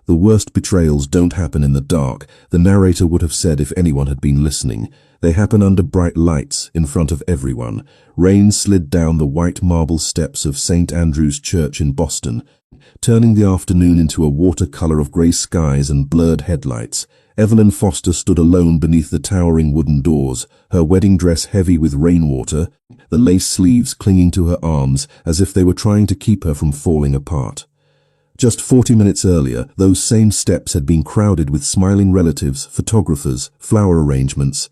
The worst betrayals don't happen in the dark, the narrator would have said if anyone had been listening. They happen under bright lights, in front of everyone. Rain slid down the white marble steps of St. Andrew's Church in Boston, turning the afternoon into a watercolor of grey skies and blurred headlights. Evelyn Foster stood alone beneath the towering wooden doors, her wedding dress heavy with rainwater, the lace sleeves clinging to her arms as if they were trying to keep her from falling apart. Just 40 minutes earlier, those same steps had been crowded with smiling relatives, photographers, flower arrangements,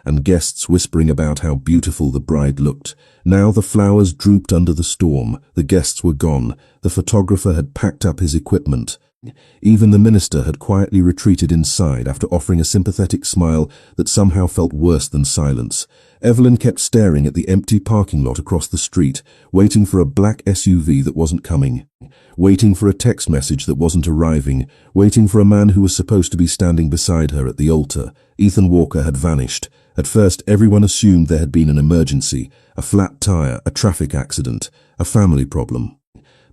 and guests whispering about how beautiful the bride looked. Now the flowers drooped under the storm, the guests were gone, the photographer had packed up his equipment. Even the minister had quietly retreated inside after offering a sympathetic smile that somehow felt worse than silence. Evelyn kept staring at the empty parking lot across the street, waiting for a black SUV that wasn't coming, waiting for a text message that wasn't arriving, waiting for a man who was supposed to be standing beside her at the altar. Ethan Walker had vanished. At first, everyone assumed there had been an emergency, a flat tire, a traffic accident, a family problem.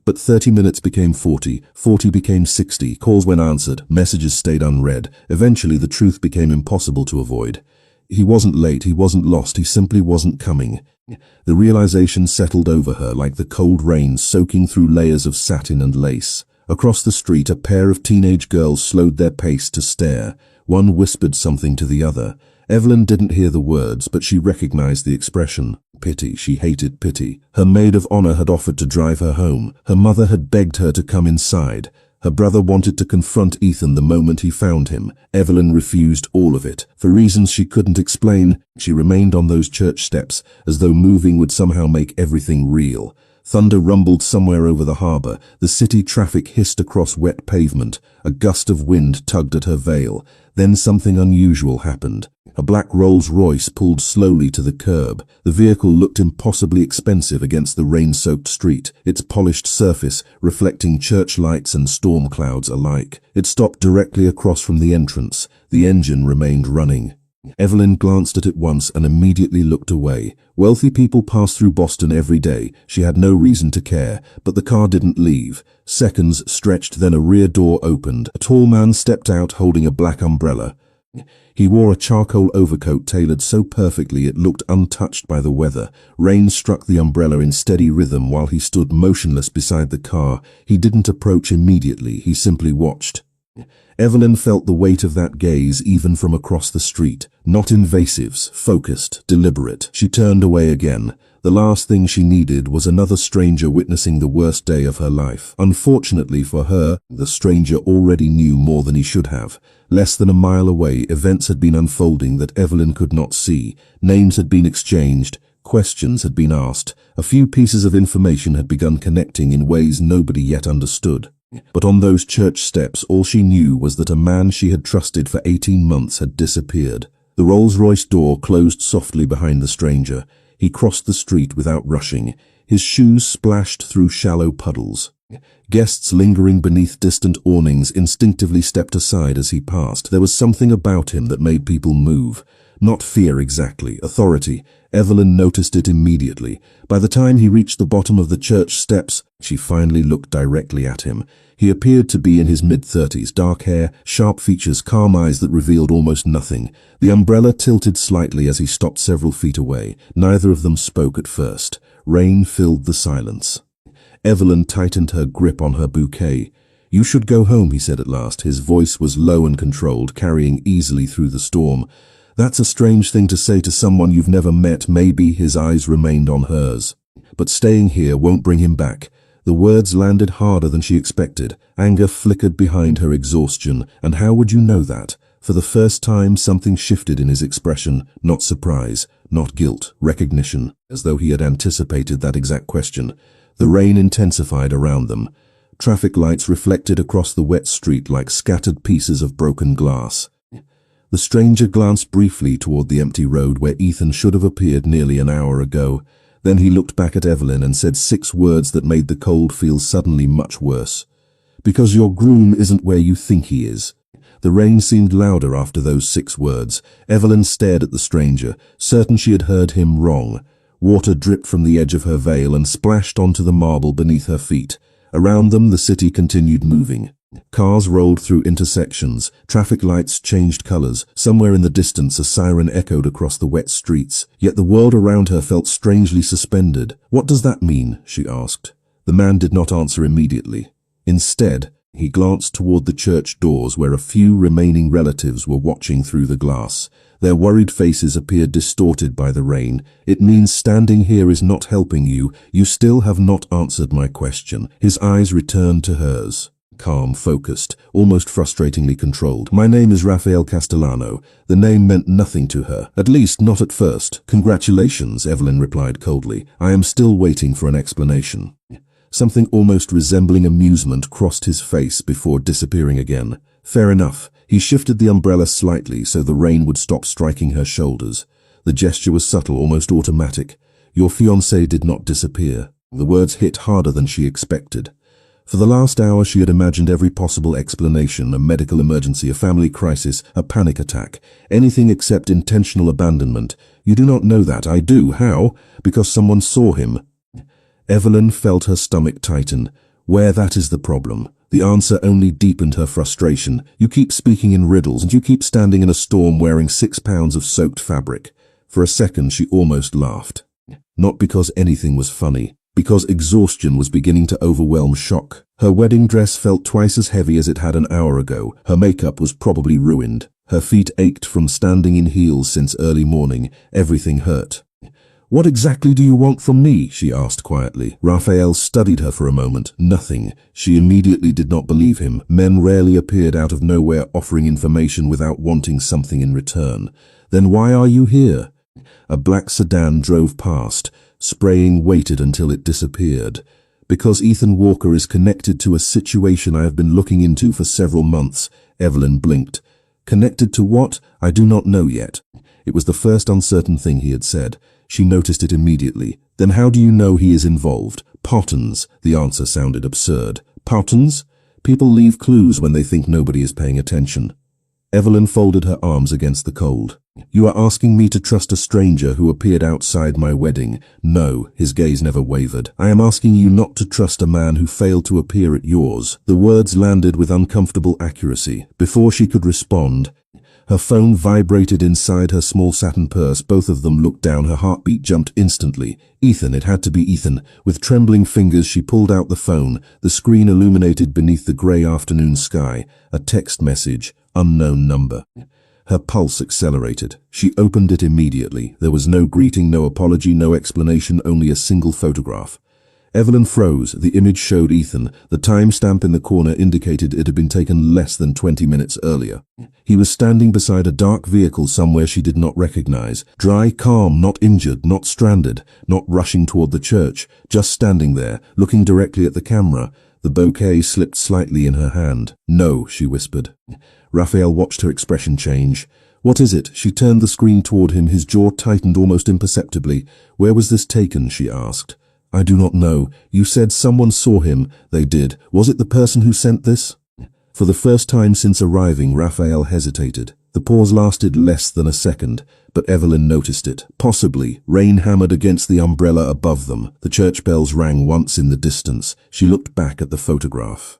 But 30 minutes became 40, 40 became 60, calls went answered, messages stayed unread. Eventually the truth became impossible to avoid. He wasn't late, he wasn't lost, he simply wasn't coming. The realization settled over her like the cold rain soaking through layers of satin and lace. Across the street, a pair of teenage girls slowed their pace to stare. One whispered something to the other. Evelyn didn't hear the words, but she recognized the expression. Pity. She hated pity. Her maid of honor had offered to drive her home. Her mother had begged her to come inside. Her brother wanted to confront Ethan the moment he found him. Evelyn refused all of it. For reasons she couldn't explain, she remained on those church steps, as though moving would somehow make everything real. Thunder rumbled somewhere over the harbor. The city traffic hissed across wet pavement. A gust of wind tugged at her veil. Then something unusual happened. A black Rolls-Royce pulled slowly to the curb. The vehicle looked impossibly expensive against the rain-soaked street, its polished surface reflecting church lights and storm clouds alike. It stopped directly across from the entrance. The engine remained running. Evelyn glanced at it once and immediately looked away. Wealthy people passed through Boston every day. She had no reason to care, but the car didn't leave. Seconds stretched, then a rear door opened. A tall man stepped out holding a black umbrella. He wore a charcoal overcoat tailored so perfectly it looked untouched by the weather. Rain struck the umbrella in steady rhythm while he stood motionless beside the car. He didn't approach immediately, he simply watched. Evelyn felt the weight of that gaze even from across the street. Not invasive, focused, deliberate. She turned away again. The last thing she needed was another stranger witnessing the worst day of her life. Unfortunately for her, the stranger already knew more than he should have. Less than a mile away, events had been unfolding that Evelyn could not see. Names had been exchanged. Questions had been asked. A few pieces of information had begun connecting in ways nobody yet understood. But on those church steps, all she knew was that a man she had trusted for 18 months had disappeared. The Rolls-Royce door closed softly behind the stranger. He crossed the street without rushing. His shoes splashed through shallow puddles. Guests lingering beneath distant awnings instinctively stepped aside as he passed. There was something about him that made people move. Not fear exactly, authority. Evelyn noticed it immediately. By the time he reached the bottom of the church steps, she finally looked directly at him. He appeared to be in his mid-30s, dark hair, sharp features, calm eyes that revealed almost nothing. The umbrella tilted slightly as he stopped several feet away. Neither of them spoke at first. Rain filled the silence. Evelyn tightened her grip on her bouquet. "You should go home," he said at last. His voice was low and controlled, carrying easily through the storm. "That's a strange thing to say to someone you've never met." Maybe. His eyes remained on hers. "But staying here won't bring him back." The words landed harder than she expected. Anger flickered behind her exhaustion. And how would you know that? For the first time, something shifted in his expression. Not surprise, not guilt, recognition, as though he had anticipated that exact question. The rain intensified around them. Traffic lights reflected across the wet street like scattered pieces of broken glass. The stranger glanced briefly toward the empty road where Ethan should have appeared nearly an hour ago. Then he looked back at Evelyn and said 6 words that made the cold feel suddenly much worse. "Because your groom isn't where you think he is." The rain seemed louder after those 6 words. Evelyn stared at the stranger, certain she had heard him wrong. Water dripped from the edge of her veil and splashed onto the marble beneath her feet. Around them, the city continued moving. Cars rolled through intersections, traffic lights changed colors, somewhere in the distance a siren echoed across the wet streets, yet the world around her felt strangely suspended. "What does that mean?" she asked. The man did not answer immediately. Instead, he glanced toward the church doors where a few remaining relatives were watching through the glass. Their worried faces appeared distorted by the rain. "It means standing here is not helping you. You still have not answered my question." His eyes returned to hers. Calm, focused, almost frustratingly controlled. "My name is Rafael Castellano." The name meant nothing to her, at least not at first. "Congratulations," Evelyn replied coldly. "I am still waiting for an explanation." Something almost resembling amusement crossed his face before disappearing again. "Fair enough." He shifted the umbrella slightly so the rain would stop striking her shoulders. The gesture was subtle, almost automatic. "Your fiancé did not disappear." The words hit harder than she expected. For the last hour she had imagined every possible explanation: a medical emergency, a family crisis, a panic attack, anything except intentional abandonment. "You do not know that." "I do." "How?" "Because someone saw him." Evelyn felt her stomach tighten. Where that is the problem. The answer only deepened her frustration. "You keep speaking in riddles, and you keep standing in a storm wearing 6 pounds of soaked fabric." For a second she almost laughed. Not because anything was funny, because exhaustion was beginning to overwhelm shock. Her wedding dress felt twice as heavy as it had an hour ago. Her makeup was probably ruined. Her feet ached from standing in heels since early morning. Everything hurt. "What exactly do you want from me?" she asked quietly. Raphael studied her for a moment. Nothing. She immediately did not believe him. Men rarely appeared out of nowhere offering information without wanting something in return. "Then why are you here?" A black sedan drove past. Spraying waited until it disappeared. "Because Ethan Walker is connected to a situation I have been looking into for several months." Evelyn blinked. "Connected to what?" "I do not know yet." It was the first uncertain thing he had said. She noticed it immediately. "Then how do you know he is involved?" "Patterns." The answer sounded absurd. "Patterns?" "People leave clues when they think nobody is paying attention." Evelyn folded her arms against the cold. "You are asking me to trust a stranger who appeared outside my wedding?" "No." His gaze never wavered. "I am asking you not to trust a man who failed to appear at yours." The words landed with uncomfortable accuracy. Before she could respond, her phone vibrated inside her small satin purse. Both of them looked down. Her heartbeat jumped instantly. Ethan. It had to be Ethan. With trembling fingers she pulled out the phone. The screen illuminated beneath the grey afternoon sky. A text message. Unknown number. Her pulse accelerated. She opened it immediately. There was no greeting, no apology, no explanation, only a single photograph. Evelyn froze. The image showed Ethan. The timestamp in the corner indicated it had been taken less than 20 minutes earlier. He was standing beside a dark vehicle somewhere she did not recognize. Dry, calm, not injured, not stranded, not rushing toward the church, just standing there, looking directly at the camera. The bouquet slipped slightly in her hand. "No," she whispered. Raphael watched her expression change. "What is it?" She turned the screen toward him. His jaw tightened almost imperceptibly. "Where was this taken?" she asked. "I do not know. You said someone saw him." "They did. Was it the person who sent this?" For the first time since arriving, Raphael hesitated. The pause lasted less than a second, but Evelyn noticed it. "Possibly." Rain hammered against the umbrella above them. The church bells rang once in the distance. She looked back at the photograph.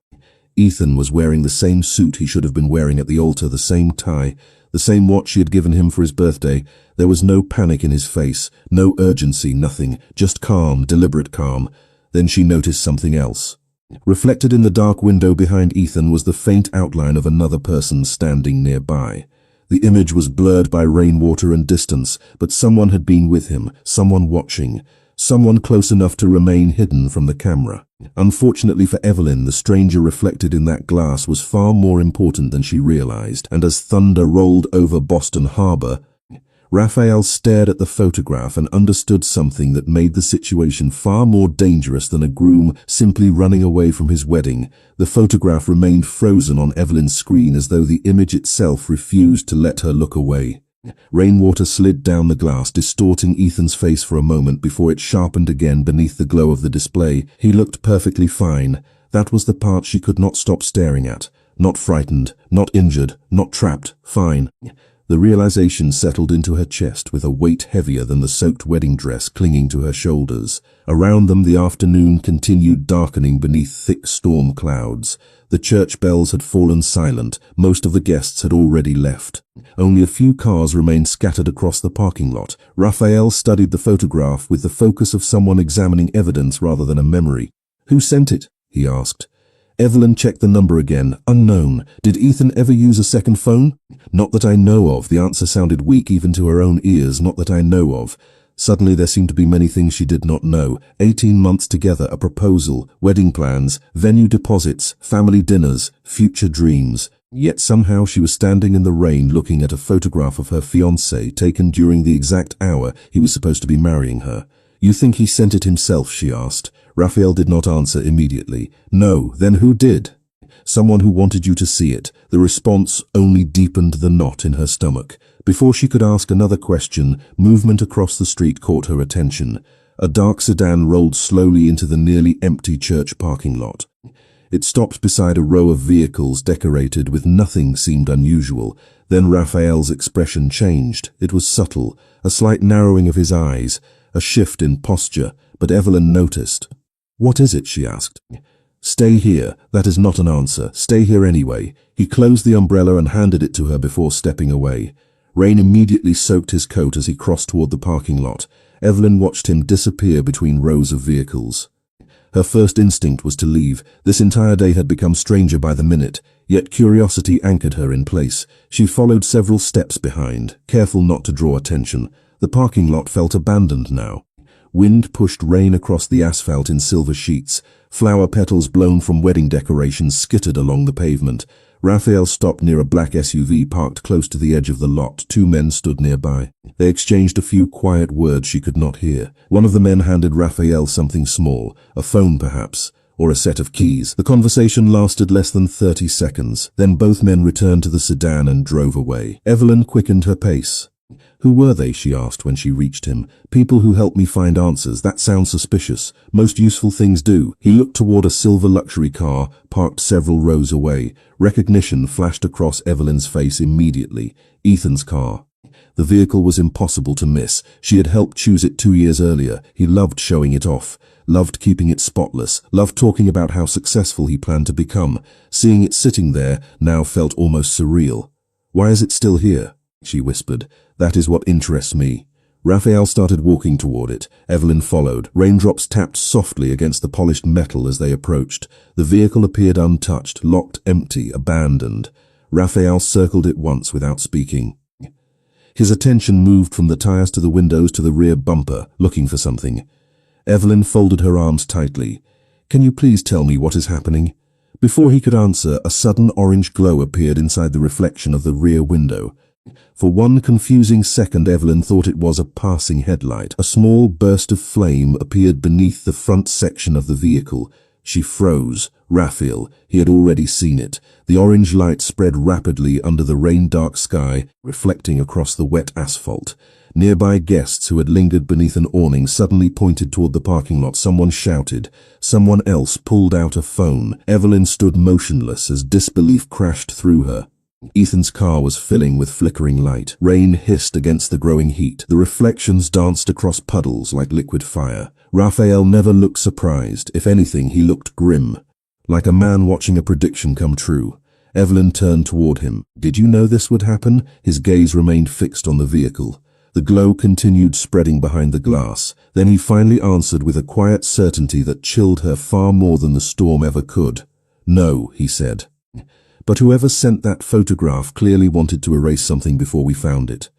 Ethan was wearing the same suit he should have been wearing at the altar, the same tie, the same watch she had given him for his birthday. There was no panic in his face, no urgency, nothing, just calm, deliberate calm. Then she noticed something else. Reflected in the dark window behind Ethan was the faint outline of another person standing nearby. The image was blurred by rainwater and distance, but someone had been with him, someone watching, someone close enough to remain hidden from the camera. Unfortunately for Evelyn, the stranger reflected in that glass was far more important than she realized, and as thunder rolled over Boston Harbor, Raphael stared at the photograph and understood something that made the situation far more dangerous than a groom simply running away from his wedding. The photograph remained frozen on Evelyn's screen as though the image itself refused to let her look away. Rainwater slid down the glass, distorting Ethan's face for a moment before it sharpened again beneath the glow of the display. He looked perfectly fine. That was the part she could not stop staring at. Not frightened, not injured, not trapped. Fine. The realization settled into her chest with a weight heavier than the soaked wedding dress clinging to her shoulders. Around them, the afternoon continued darkening beneath thick storm clouds. The church bells had fallen silent. Most of the guests had already left. Only a few cars remained scattered across the parking lot. Raphael studied the photograph with the focus of someone examining evidence rather than a memory. "Who sent it?" he asked. Evelyn checked the number again. "Unknown. Did Ethan ever use a second phone?" "Not that I know of." The answer sounded weak even to her own ears. "Not that I know of." Suddenly there seemed to be many things she did not know. 18 months together, a proposal, wedding plans, venue deposits, family dinners, future dreams. Yet somehow she was standing in the rain looking at a photograph of her fiancé taken during the exact hour he was supposed to be marrying her. "You think he sent it himself?" she asked. Raphael did not answer immediately. "No, then who did?" "Someone who wanted you to see it." The response only deepened the knot in her stomach. Before she could ask another question, movement across the street caught her attention. A dark sedan rolled slowly into the nearly empty church parking lot. It stopped beside a row of vehicles decorated with nothing seemed unusual. Then Raphael's expression changed. It was subtle, a slight narrowing of his eyes, a shift in posture, but Evelyn noticed. "What is it?" she asked. "Stay here." "That is not an answer. Stay here anyway." He closed the umbrella and handed it to her before stepping away. Rain immediately soaked his coat as he crossed toward the parking lot. Evelyn watched him disappear between rows of vehicles. Her first instinct was to leave. This entire day had become stranger by the minute, yet curiosity anchored her in place. She followed several steps behind, careful not to draw attention. The parking lot felt abandoned now. Wind pushed rain across the asphalt in silver sheets. Flower petals blown from wedding decorations skittered along the pavement. Raphael stopped near a black SUV parked close to the edge of the lot. Two men stood nearby. They exchanged a few quiet words she could not hear. One of the men handed Raphael something small, a phone perhaps, or a set of keys. The conversation lasted less than 30 seconds. Then both men returned to the sedan and drove away. Evelyn quickened her pace. "Who were they?" she asked when she reached him. "People who help me find answers. That sounds suspicious. Most useful things do." He looked toward a silver luxury car parked several rows away. Recognition flashed across Evelyn's face immediately. Ethan's car. The vehicle was impossible to miss. She had helped choose it 2 years earlier. He loved showing it off, loved keeping it spotless, loved talking about how successful he planned to become. Seeing it sitting there now felt almost surreal. "Why is it still here?" she whispered. "That is what interests me." Raphael started walking toward it. Evelyn followed. Raindrops tapped softly against the polished metal as they approached. The vehicle appeared untouched, locked, empty, abandoned. Raphael circled it once without speaking. His attention moved from the tires to the windows to the rear bumper, looking for something. Evelyn folded her arms tightly. "Can you please tell me what is happening?" Before he could answer, a sudden orange glow appeared inside the reflection of the rear window. For one confusing second, Evelyn thought it was a passing headlight. A small burst of flame appeared beneath the front section of the vehicle. She froze. Raphael, he had already seen it. The orange light spread rapidly under the rain-dark sky, reflecting across the wet asphalt. Nearby guests who had lingered beneath an awning suddenly pointed toward the parking lot. Someone shouted. Someone else pulled out a phone. Evelyn stood motionless as disbelief crashed through her. Ethan's car was filling with flickering light. Rain hissed against the growing heat. The reflections danced across puddles like liquid fire. Raphael never looked surprised. If anything, he looked grim, like a man watching a prediction come true. Evelyn turned toward him. "Did you know this would happen?" His gaze remained fixed on the vehicle. The glow continued spreading behind the glass. Then he finally answered with a quiet certainty that chilled her far more than the storm ever could. "No," he said. "But whoever sent that photograph clearly wanted to erase something before we found it."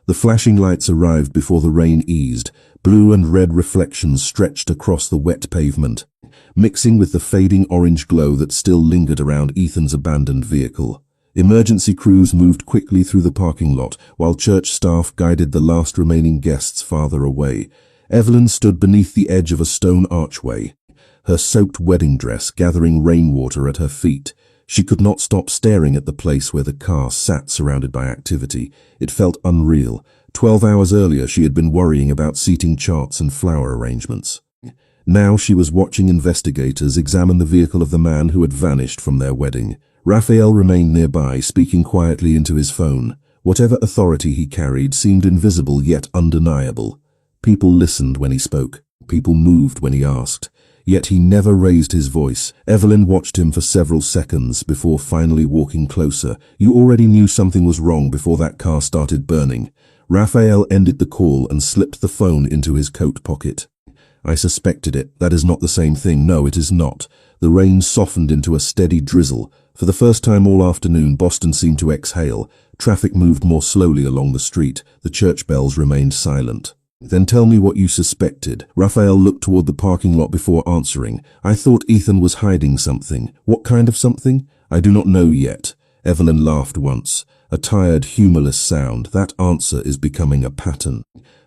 The flashing lights arrived before the rain eased. Blue and red reflections stretched across the wet pavement, mixing with the fading orange glow that still lingered around Ethan's abandoned vehicle. Emergency crews moved quickly through the parking lot, while church staff guided the last remaining guests farther away. Evelyn stood beneath the edge of a stone archway, her soaked wedding dress gathering rainwater at her feet. She could not stop staring at the place where the car sat surrounded by activity. It felt unreal. 12 hours earlier she had been worrying about seating charts and flower arrangements. Now she was watching investigators examine the vehicle of the man who had vanished from their wedding. Raphael remained nearby, speaking quietly into his phone. Whatever authority he carried seemed invisible yet undeniable. People listened when he spoke. People moved when he asked. Yet he never raised his voice. Evelyn watched him for several seconds before finally walking closer. You already knew something was wrong before that car started burning. Raphael ended the call and slipped the phone into his coat pocket. I suspected it. That is not the same thing. No, it is not. The rain softened into a steady drizzle. For the first time all afternoon, Boston seemed to exhale. Traffic moved more slowly along the street. The church bells remained silent. Then tell me what you suspected. Raphael looked toward the parking lot before answering. I thought Ethan was hiding something. What kind of something? I do not know yet. Evelyn laughed once. A tired, humorless sound. That answer is becoming a pattern.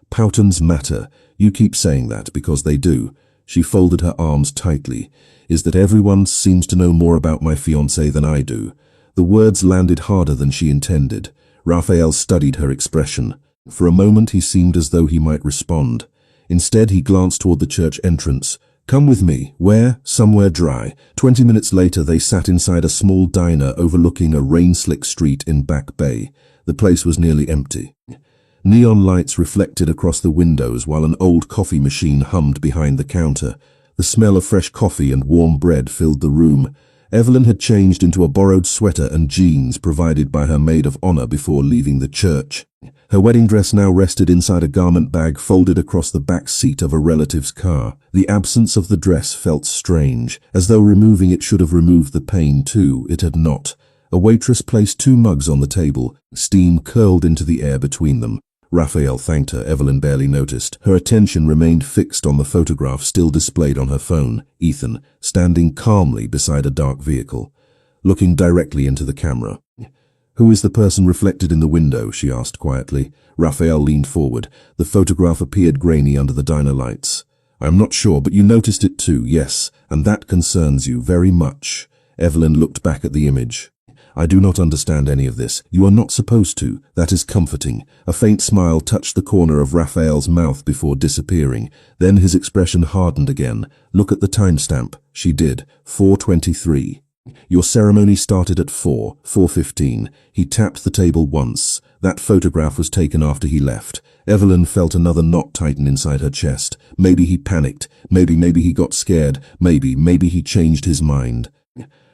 Patterns matter. You keep saying that because they do. She folded her arms tightly. Is that everyone seems to know more about my fiancé than I do? The words landed harder than she intended. Raphael studied her expression. For a moment he seemed as though he might respond. Instead he glanced toward the church entrance. Come with me. Where? Somewhere dry. 20 minutes later they sat inside a small diner overlooking a rain-slick street in Back Bay. The place was nearly empty. Neon lights reflected across the windows while an old coffee machine hummed behind the counter. The smell of fresh coffee and warm bread filled the room. Evelyn had changed into a borrowed sweater and jeans provided by her maid of honor before leaving the church. Her wedding dress now rested inside a garment bag folded across the back seat of a relative's car. The absence of the dress felt strange, as though removing it should have removed the pain too. It had not. A waitress placed 2 mugs on the table. Steam curled into the air between them. Raphael thanked her. Evelyn barely noticed. Her attention remained fixed on the photograph still displayed on her phone. Ethan, standing calmly beside a dark vehicle, looking directly into the camera. Who is the person reflected in the window? She asked quietly. Raphael leaned forward. The photograph appeared grainy under the diner lights. I'm not sure, but you noticed it too, yes, and that concerns you very much. Evelyn looked back at the image. I do not understand any of this. You are not supposed to. That is comforting. A faint smile touched the corner of Raphael's mouth before disappearing. Then his expression hardened again. Look at the timestamp. She did. 4:23. Your ceremony started at 4:15. He tapped the table once. That photograph was taken after he left. Evelyn felt another knot tighten inside her chest. Maybe he panicked. Maybe he got scared. Maybe he changed his mind.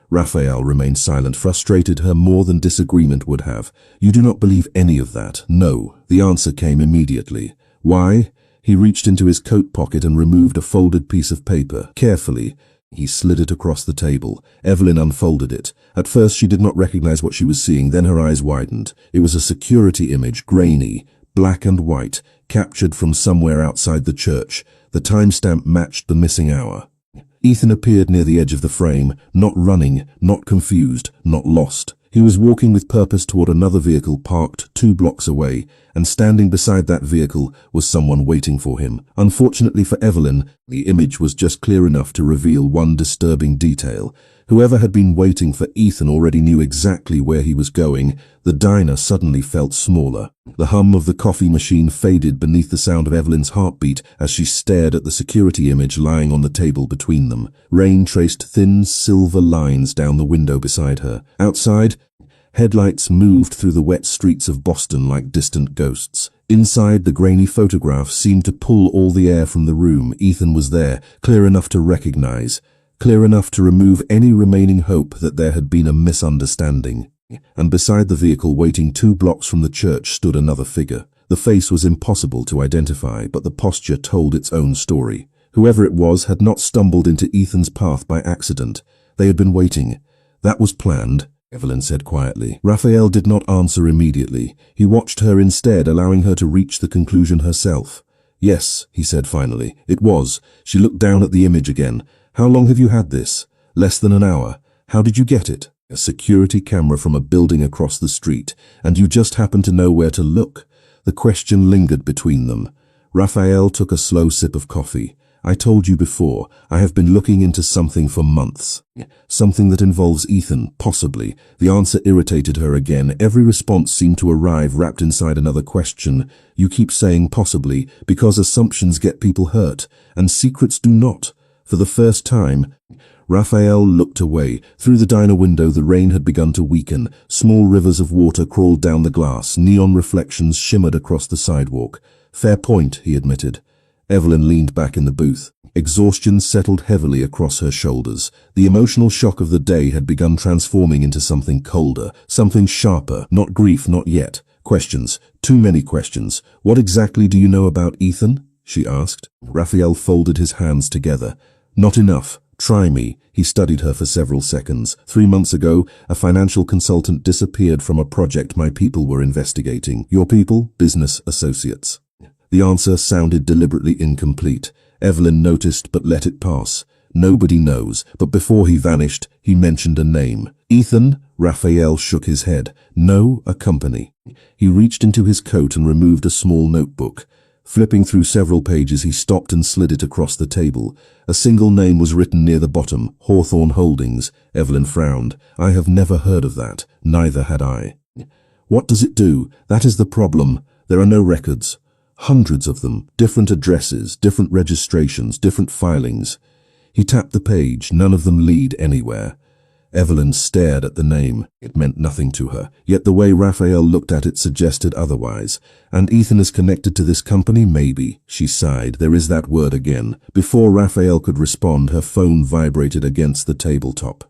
Raphael remained silent, frustrated her more than disagreement would have. You do not believe any of that? No. The answer came immediately. Why? He reached into his coat pocket and removed a folded piece of paper. Carefully, he slid it across the table. Evelyn unfolded it. At first she did not recognize what she was seeing, then her eyes widened. It was a security image, grainy, black and white, captured from somewhere outside the church. The timestamp matched the missing hour. Ethan appeared near the edge of the frame, not running, not confused, not lost. He was walking with purpose toward another vehicle parked 2 blocks away, and standing beside that vehicle was someone waiting for him. Unfortunately for Evelyn, the image was just clear enough to reveal one disturbing detail. Whoever had been waiting for Ethan already knew exactly where he was going. The diner suddenly felt smaller. The hum of the coffee machine faded beneath the sound of Evelyn's heartbeat as she stared at the security image lying on the table between them. Rain traced thin silver lines down the window beside her. Outside, headlights moved through the wet streets of Boston like distant ghosts. Inside, the grainy photograph seemed to pull all the air from the room. Ethan was there, clear enough to recognize, clear enough to remove any remaining hope that there had been a misunderstanding. And beside the vehicle, waiting 2 blocks from the church, stood another figure. The face was impossible to identify, but the posture told its own story. Whoever it was had not stumbled into Ethan's path by accident. They had been waiting. That was planned, Evelyn said quietly. Raphael did not answer immediately. He watched her instead, allowing her to reach the conclusion herself. Yes, he said finally. It was. She looked down at the image again. How long have you had this? Less than an hour. How did you get it? A security camera from a building across the street, and you just happened to know where to look. The question lingered between them. Raphael took a slow sip of coffee. I told you before, I have been looking into something for months. Something that involves Ethan, possibly. The answer irritated her again. Every response seemed to arrive wrapped inside another question. You keep saying possibly, because assumptions get people hurt, and secrets do not. For the first time, Raphael looked away. Through the diner window, the rain had begun to weaken. Small rivers of water crawled down the glass. Neon reflections shimmered across the sidewalk. "Fair point," he admitted. Evelyn leaned back in the booth. Exhaustion settled heavily across her shoulders. The emotional shock of the day had begun transforming into something colder, something sharper. Not grief, not yet. Questions. Too many questions. "What exactly do you know about Ethan?" she asked. Raphael folded his hands together. "Not enough. Try me." He studied her for several seconds. 3 months ago, a financial consultant disappeared from a project my people were investigating. Your people? Business associates. The answer sounded deliberately incomplete. Evelyn noticed but let it pass. Nobody knows, but before he vanished, he mentioned a name. "Ethan?" Raphael shook his head. "No, a company." He reached into his coat and removed a small notebook. Flipping through several pages, he stopped and slid it across the table. A single name was written near the bottom, Hawthorne Holdings. Evelyn frowned. "I have never heard of that. Neither had I." "What does it do?" "That is the problem. There are no records. Hundreds of them, different addresses, different registrations, different filings." He tapped the page. None of them lead anywhere. Evelyn stared at the name. It meant nothing to her, yet the way Raphael looked at it suggested otherwise. "And Ethan is connected to this company? Maybe." She sighed. There is that word again. Before Raphael could respond, her phone vibrated against the tabletop.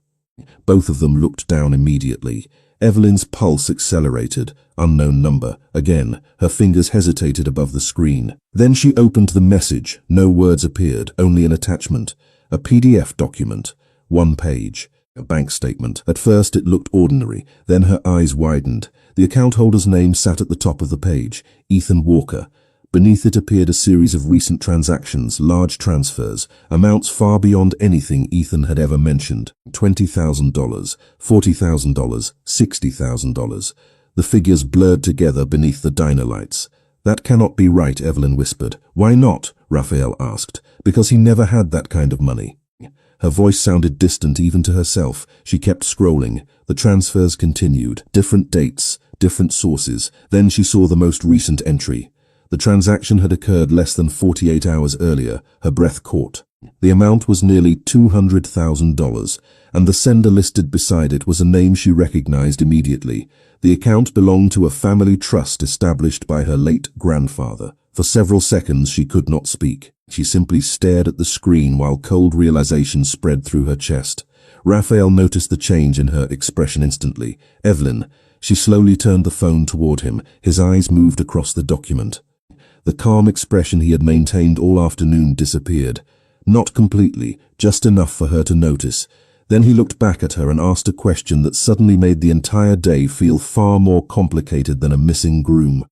Both of them looked down immediately. Evelyn's pulse accelerated. Unknown number. Again, her fingers hesitated above the screen. Then she opened the message. No words appeared, only an attachment. A PDF document. 1 page. A bank statement. At first it looked ordinary, then her eyes widened. The account holder's name sat at the top of the page, Ethan Walker. Beneath it appeared a series of recent transactions, large transfers, amounts far beyond anything Ethan had ever mentioned. $20,000, $40,000, $60,000. The figures blurred together beneath the diner lights. "That cannot be right," Evelyn whispered. "Why not?" Raphael asked. "Because he never had that kind of money." Her voice sounded distant even to herself. She kept scrolling. The transfers continued. Different dates, different sources. Then she saw the most recent entry. The transaction had occurred less than 48 hours earlier. Her breath caught. The amount was nearly $200,000, and the sender listed beside it was a name she recognized immediately. The account belonged to a family trust established by her late grandfather. For several seconds she could not speak. She simply stared at the screen while cold realization spread through her chest. Raphael noticed the change in her expression instantly. "Evelyn." She slowly turned the phone toward him. His eyes moved across the document. The calm expression he had maintained all afternoon disappeared. Not completely, just enough for her to notice. Then he looked back at her and asked a question that suddenly made the entire day feel far more complicated than a missing groom.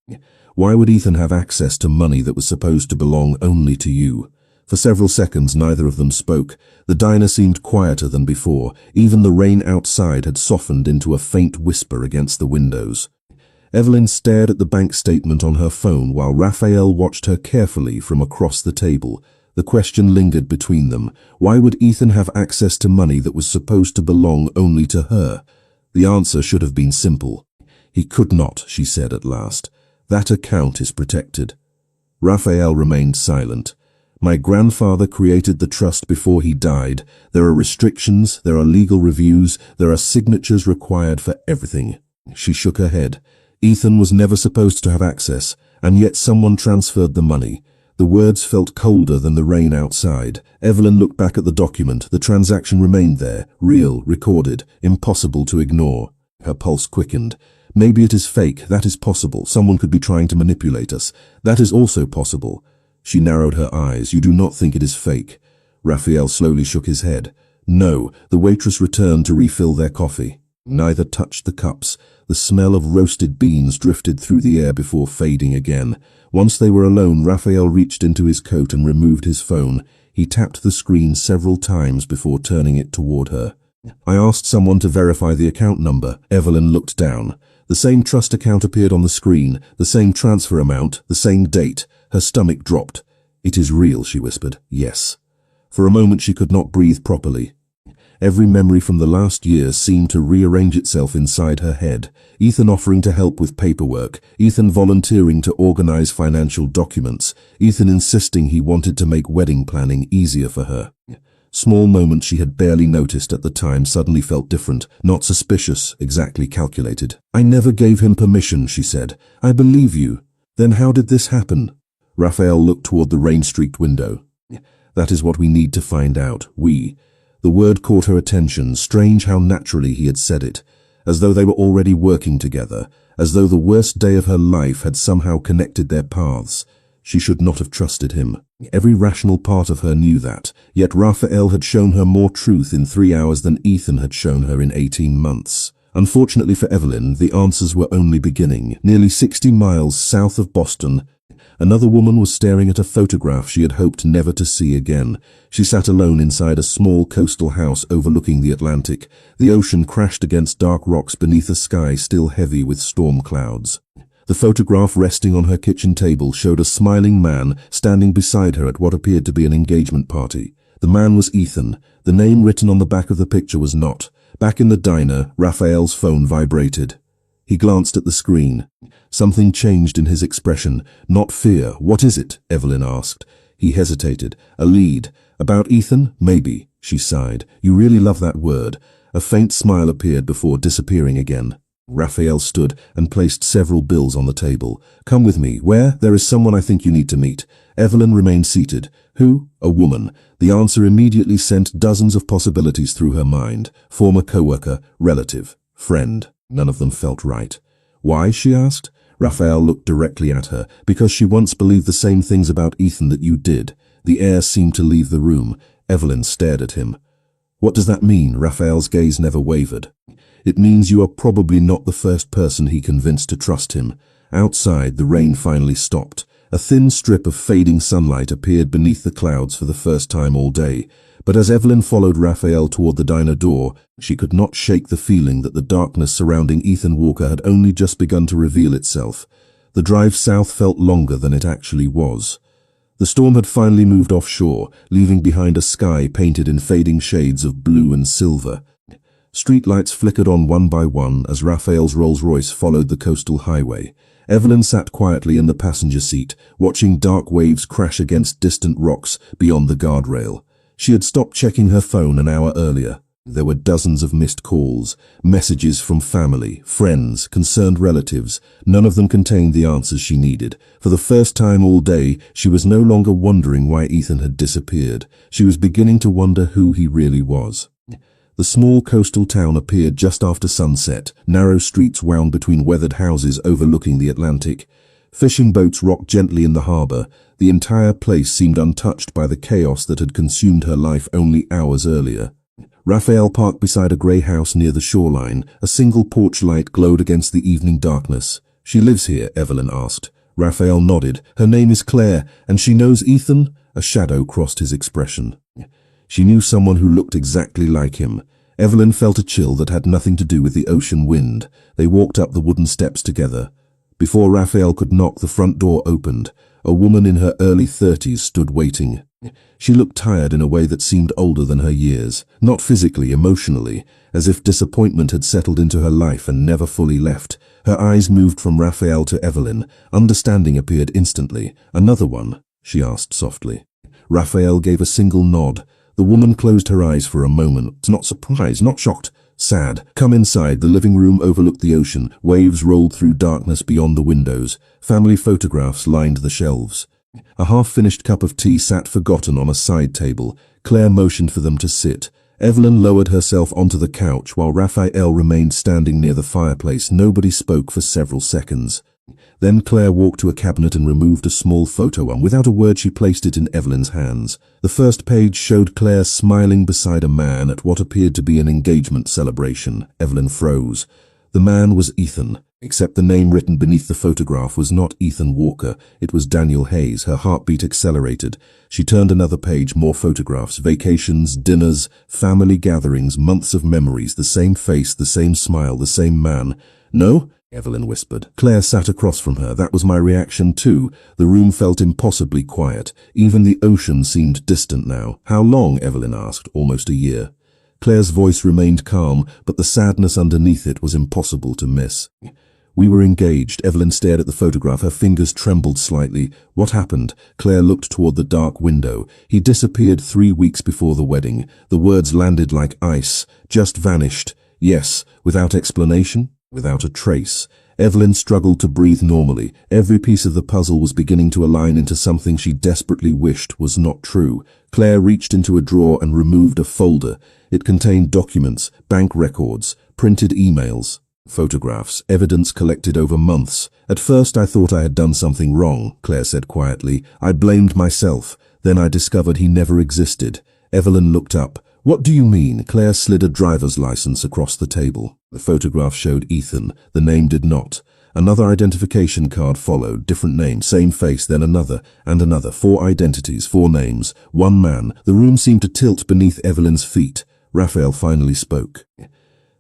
"Why would Ethan have access to money that was supposed to belong only to you?" For several seconds neither of them spoke. The diner seemed quieter than before. Even the rain outside had softened into a faint whisper against the windows. Evelyn stared at the bank statement on her phone while Raphael watched her carefully from across the table. The question lingered between them. Why would Ethan have access to money that was supposed to belong only to her? The answer should have been simple. "He could not," she said at last. "That account is protected." Raphael remained silent. "My grandfather created the trust before he died. There are restrictions, there are legal reviews, there are signatures required for everything." She shook her head. "Ethan was never supposed to have access, and yet someone transferred the money." The words felt colder than the rain outside. Evelyn looked back at the document. The transaction remained there, real, recorded, impossible to ignore. Her pulse quickened. "Maybe it is fake. That is possible. Someone could be trying to manipulate us. That is also possible." She narrowed her eyes. "You do not think it is fake?" Raphael slowly shook his head. "No." The waitress returned to refill their coffee. Neither touched the cups. The smell of roasted beans drifted through the air before fading again. Once they were alone, Raphael reached into his coat and removed his phone. He tapped the screen several times before turning it toward her. "I asked someone to verify the account number." Evelyn looked down. The same trust account appeared on the screen, the same transfer amount, the same date. Her stomach dropped. "It is real," she whispered. "Yes." For a moment she could not breathe properly. Every memory from the last year seemed to rearrange itself inside her head. Ethan offering to help with paperwork, Ethan volunteering to organize financial documents, Ethan insisting he wanted to make wedding planning easier for her. Small moments she had barely noticed at the time suddenly felt different, not suspicious, exactly calculated. "I never gave him permission," she said. "I believe you. Then how did this happen?" Raphael looked toward the rain-streaked window. "That is what we need to find out. We." The word caught her attention. Strange how naturally he had said it, as though they were already working together, as though the worst day of her life had somehow connected their paths. She should not have trusted him. Every rational part of her knew that, yet Raphael had shown her more truth in 3 hours than Ethan had shown her in 18 months. Unfortunately for Evelyn, the answers were only beginning. Nearly 60 miles south of Boston, another woman was staring at a photograph she had hoped never to see again. She sat alone inside a small coastal house overlooking the Atlantic. The ocean crashed against dark rocks beneath a sky still heavy with storm clouds. The photograph resting on her kitchen table showed a smiling man standing beside her at what appeared to be an engagement party. The man was Ethan. The name written on the back of the picture was not. Back in the diner, Raphael's phone vibrated. He glanced at the screen. Something changed in his expression. Not fear. "What is it?" Evelyn asked. He hesitated. "A lead. About Ethan? Maybe," she sighed. "You really love that word." A faint smile appeared before disappearing again. Raphael stood and placed several bills on the table. "Come with me." "Where?" "There is someone I think you need to meet." Evelyn remained seated. "Who?" "A woman." The answer immediately sent dozens of possibilities through her mind. Former coworker, relative, friend. None of them felt right. "Why?" she asked. Raphael looked directly at her. "Because she once believed the same things about Ethan that you did." The air seemed to leave the room. Evelyn stared at him. "What does that mean?" Raphael's gaze never wavered. "It means you are probably not the first person he convinced to trust him." Outside, the rain finally stopped. A thin strip of fading sunlight appeared beneath the clouds for the first time all day. But as Evelyn followed Raphael toward the diner door, she could not shake the feeling that the darkness surrounding Ethan Walker had only just begun to reveal itself. The drive south felt longer than it actually was. The storm had finally moved offshore, leaving behind a sky painted in fading shades of blue and silver. Streetlights flickered on one by one as Raphael's Rolls-Royce followed the coastal highway. Evelyn sat quietly in the passenger seat, watching dark waves crash against distant rocks beyond the guardrail. She had stopped checking her phone an hour earlier. There were dozens of missed calls, messages from family, friends, concerned relatives. None of them contained the answers she needed. For the first time all day, she was no longer wondering why Ethan had disappeared. She was beginning to wonder who he really was. The small coastal town appeared just after sunset. Narrow streets wound between weathered houses overlooking the Atlantic. Fishing boats rocked gently in the harbor. The entire place seemed untouched by the chaos that had consumed her life only hours earlier. Raphael parked beside a grey house near the shoreline. A single porch light glowed against the evening darkness. "She lives here?" Evelyn asked. Raphael nodded. "Her name is Claire, and she knows Ethan?" A shadow crossed his expression. She knew someone who looked exactly like him. Evelyn felt a chill that had nothing to do with the ocean wind. They walked up the wooden steps together. Before Raphael could knock, the front door opened. A woman in her early 30s stood waiting. She looked tired in a way that seemed older than her years. Not physically, emotionally, as if disappointment had settled into her life and never fully left. Her eyes moved from Raphael to Evelyn. Understanding appeared instantly. "Another one?" she asked softly. Raphael gave a single nod. The woman closed her eyes for a moment, not surprised, not shocked, sad. "Come inside." The living room overlooked the ocean. Waves rolled through darkness beyond the windows. Family photographs lined the shelves. A half-finished cup of tea sat forgotten on a side table. Claire motioned for them to sit. Evelyn lowered herself onto the couch while Raphael remained standing near the fireplace. Nobody spoke for several seconds. Then Claire walked to a cabinet and removed a small photo album. Without a word, she placed it in Evelyn's hands. The first page showed Claire smiling beside a man at what appeared to be an engagement celebration. Evelyn froze. The man was Ethan, except the name written beneath the photograph was not Ethan Walker. It was Daniel Hayes. Her heartbeat accelerated. She turned another page, more photographs, vacations, dinners, family gatherings, months of memories, the same face, the same smile, the same man. "No?" Evelyn whispered. Claire sat across from her. "That was my reaction too." The room felt impossibly quiet. Even the ocean seemed distant now. "How long?" Evelyn asked. "Almost a year." Claire's voice remained calm, but the sadness underneath it was impossible to miss. We were engaged. Evelyn stared at the photograph. Her fingers trembled slightly. What happened? Claire looked toward the dark window. He disappeared 3 weeks before the wedding. The words landed like ice. Just vanished. Yes, without explanation, without a trace. Evelyn struggled to breathe normally. Every piece of the puzzle was beginning to align into something she desperately wished was not true. Claire reached into a drawer and removed a folder. It contained documents, bank records, printed emails, photographs, evidence collected over months. At first I thought I had done something wrong, Claire said quietly. I blamed myself. Then I discovered he never existed. Evelyn looked up. What do you mean? Claire slid a driver's license across the table. The photograph showed Ethan. The name did not. Another identification card followed, different name, same face, then another, and another. 4 identities, 4 names, 1 man. The room seemed to tilt beneath Evelyn's feet. Raphael finally spoke.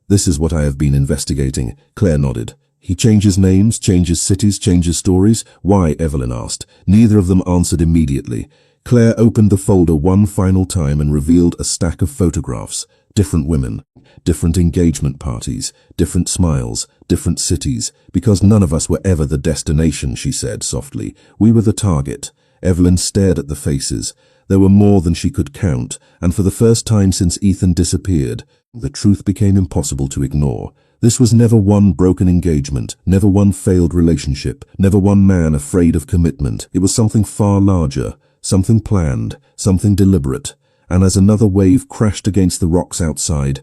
This is what I have been investigating. Claire nodded. He changes names, changes cities, changes stories. Why? Evelyn asked. Neither of them answered immediately. Claire opened the folder one final time and revealed a stack of photographs. Different women, different engagement parties, different smiles, different cities. Because none of us were ever the destination, she said softly. We were the target. Evelyn stared at the faces. There were more than she could count, and for the first time since Ethan disappeared, the truth became impossible to ignore. This was never one broken engagement, never one failed relationship, never one man afraid of commitment. It was something far larger. Something planned, something deliberate, and as another wave crashed against the rocks outside,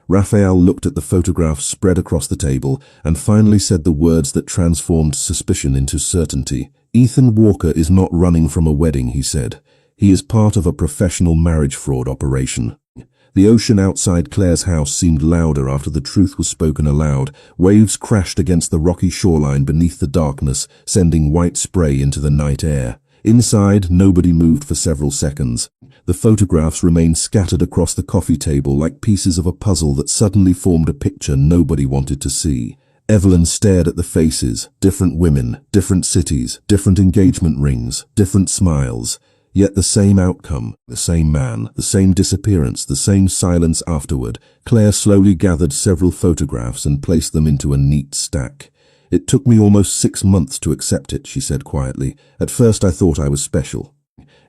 Raphael looked at the photographs spread across the table and finally said the words that transformed suspicion into certainty. Ethan Walker is not running from a wedding, he said. He is part of a professional marriage fraud operation. The ocean outside Claire's house seemed louder after the truth was spoken aloud. Waves crashed against the rocky shoreline beneath the darkness, sending white spray into the night air. Inside, nobody moved for several seconds. The photographs remained scattered across the coffee table like pieces of a puzzle that suddenly formed a picture nobody wanted to see. Evelyn stared at the faces, different women, different cities, different engagement rings, different smiles. Yet the same outcome, the same man, the same disappearance, the same silence afterward. Claire slowly gathered several photographs and placed them into a neat stack. It took me almost 6 months to accept it, she said quietly. At first I thought I was special.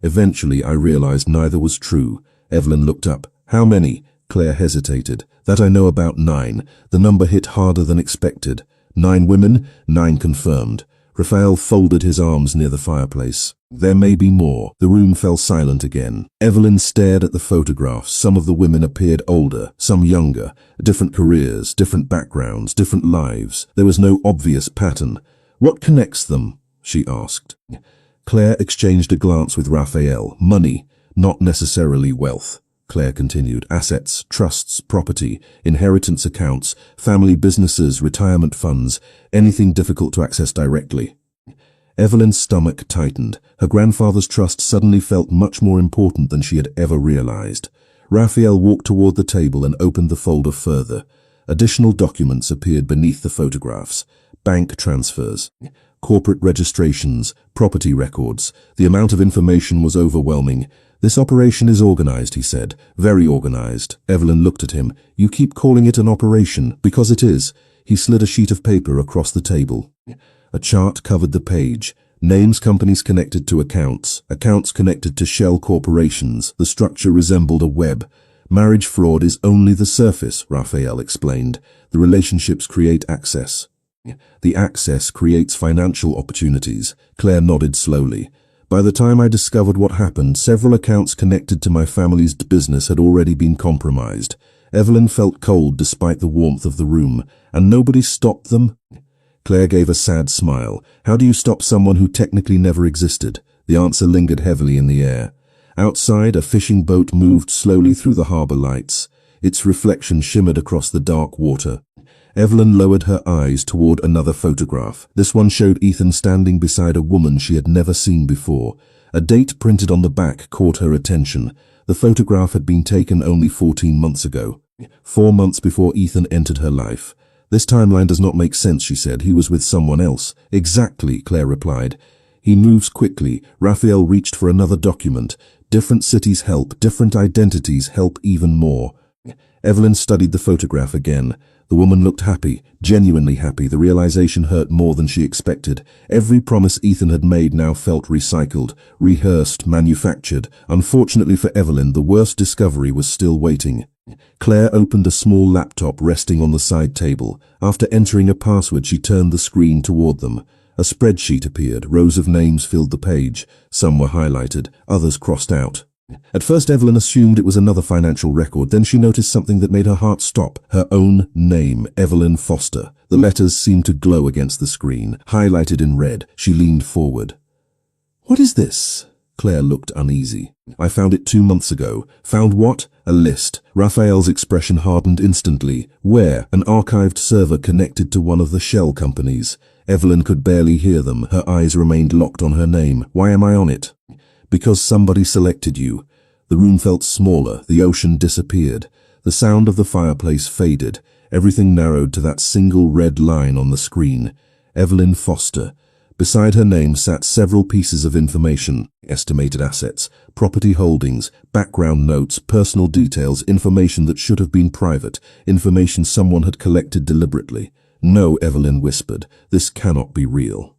Eventually I realized neither was true. Evelyn looked up. How many? Claire hesitated. That I know about 9. The number hit harder than expected. 9 women, 9 confirmed. Raphael folded his arms near the fireplace. There may be more. The room fell silent again. Evelyn stared at the photographs. Some of the women appeared older, some younger. Different careers, different backgrounds, different lives. There was no obvious pattern. What connects them? She asked. Claire exchanged a glance with Raphael. Money, not necessarily wealth. Claire continued. Assets, trusts, property, inheritance accounts, family businesses, retirement funds, anything difficult to access directly. Evelyn's stomach tightened. Her grandfather's trust suddenly felt much more important than she had ever realized. Raphael walked toward the table and opened the folder further. Additional documents appeared beneath the photographs. Bank transfers, corporate registrations, property records. The amount of information was overwhelming. This operation is organized, he said. Very organized. Evelyn looked at him. You keep calling it an operation, because it is. He slid a sheet of paper across the table. A chart covered the page. Names, companies connected to accounts, accounts connected to shell corporations. The structure resembled a web. Marriage fraud is only the surface, Raphael explained. The relationships create access. The access creates financial opportunities. Claire nodded slowly. By the time I discovered what happened, several accounts connected to my family's business had already been compromised. Evelyn felt cold despite the warmth of the room. And nobody stopped them? Claire gave a sad smile. How do you stop someone who technically never existed? The answer lingered heavily in the air. Outside, a fishing boat moved slowly through the harbor lights. Its reflection shimmered across the dark water. Evelyn lowered her eyes toward another photograph. This one showed Ethan standing beside a woman she had never seen before. A date printed on the back caught her attention. The photograph had been taken only 14 months ago. 4 months before Ethan entered her life. This timeline does not make sense, she said. He was with someone else. Exactly, Claire replied. He moves quickly. Raphael reached for another document. Different cities help. Different identities help even more. Evelyn studied the photograph again. The woman looked happy, genuinely happy. The realization hurt more than she expected. Every promise Ethan had made now felt recycled, rehearsed, manufactured. Unfortunately for Evelyn, the worst discovery was still waiting. Claire opened a small laptop resting on the side table. After entering a password, she turned the screen toward them. A spreadsheet appeared. Rows of names filled the page. Some were highlighted, others crossed out. At first, Evelyn assumed it was another financial record. Then she noticed something that made her heart stop. Her own name, Evelyn Foster. The letters seemed to glow against the screen, highlighted in red. She leaned forward. "What is this?" Claire looked uneasy. "I found it 2 months ago." "Found what?" "A list." Raphael's expression hardened instantly. "Where?" "An archived server connected to one of the shell companies." Evelyn could barely hear them. Her eyes remained locked on her name. "Why am I on it?" "Because somebody selected you." The room felt smaller. The ocean disappeared. The sound of the fireplace faded. Everything narrowed to that single red line on the screen. Evelyn Foster. Beside her name sat several pieces of information: estimated assets, property holdings, background notes, personal details, information that should have been private, information someone had collected deliberately. "No," Evelyn whispered. "This cannot be real."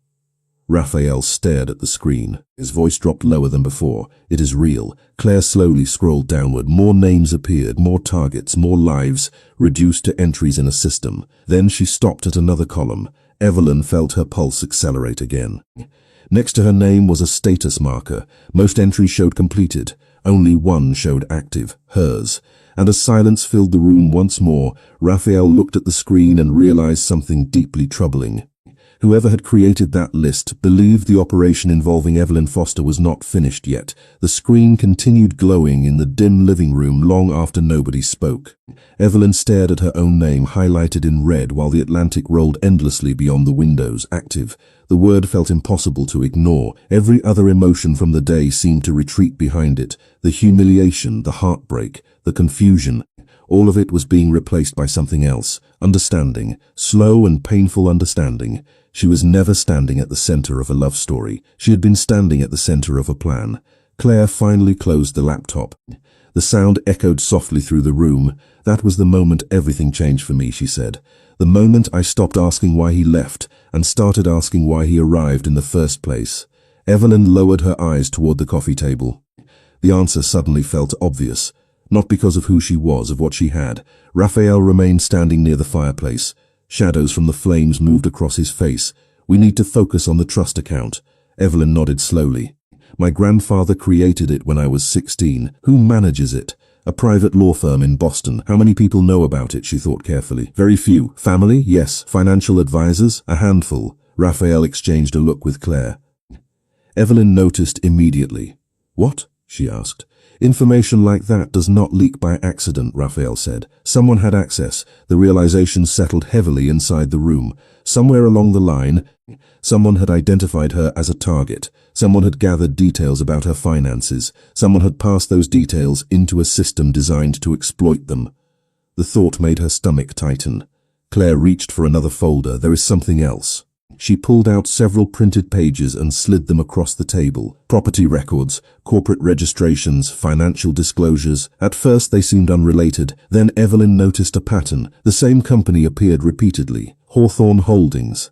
Raphael stared at the screen. His voice dropped lower than before. "It is real." Claire slowly scrolled downward. More names appeared, more targets, more lives, reduced to entries in a system. Then she stopped at another column. Evelyn felt her pulse accelerate again. Next to her name was a status marker. Most entries showed completed. Only one showed active, hers. And as silence filled the room once more, Raphael looked at the screen and realized something deeply troubling. Whoever had created that list believed the operation involving Evelyn Foster was not finished yet. The screen continued glowing in the dim living room long after nobody spoke. Evelyn stared at her own name, highlighted in red, while the Atlantic rolled endlessly beyond the windows. Active. The word felt impossible to ignore. Every other emotion from the day seemed to retreat behind it. The humiliation, the heartbreak, the confusion. All of it was being replaced by something else. Understanding. Slow and painful understanding. She was never standing at the center of a love story. She had been standing at the center of a plan. Claire finally closed the laptop. The sound echoed softly through the room. "That was the moment everything changed for me," she said. "The moment I stopped asking why he left and started asking why he arrived in the first place." Evelyn lowered her eyes toward the coffee table. The answer suddenly felt obvious. Not because of who she was, of what she had. Raphael remained standing near the fireplace. Shadows from the flames moved across his face. "We need to focus on the trust account." Evelyn nodded slowly. "My grandfather created it when I was 16. Who manages it?" "A private law firm in Boston." "How many people know about it?" she thought carefully. "Very few." "Family?" "Yes." "Financial advisors?" "A handful." Raphael exchanged a look with Claire. Evelyn noticed immediately. "What?" she asked. "Information like that does not leak by accident," Raphael said. "Someone had access." The realization settled heavily inside the room. Somewhere along the line, someone had identified her as a target. Someone had gathered details about her finances. Someone had passed those details into a system designed to exploit them. The thought made her stomach tighten. Claire reached for another folder. "There is something else." She pulled out several printed pages and slid them across the table. Property records, corporate registrations, financial disclosures. At first they seemed unrelated. Then Evelyn noticed a pattern. The same company appeared repeatedly. Hawthorne Holdings.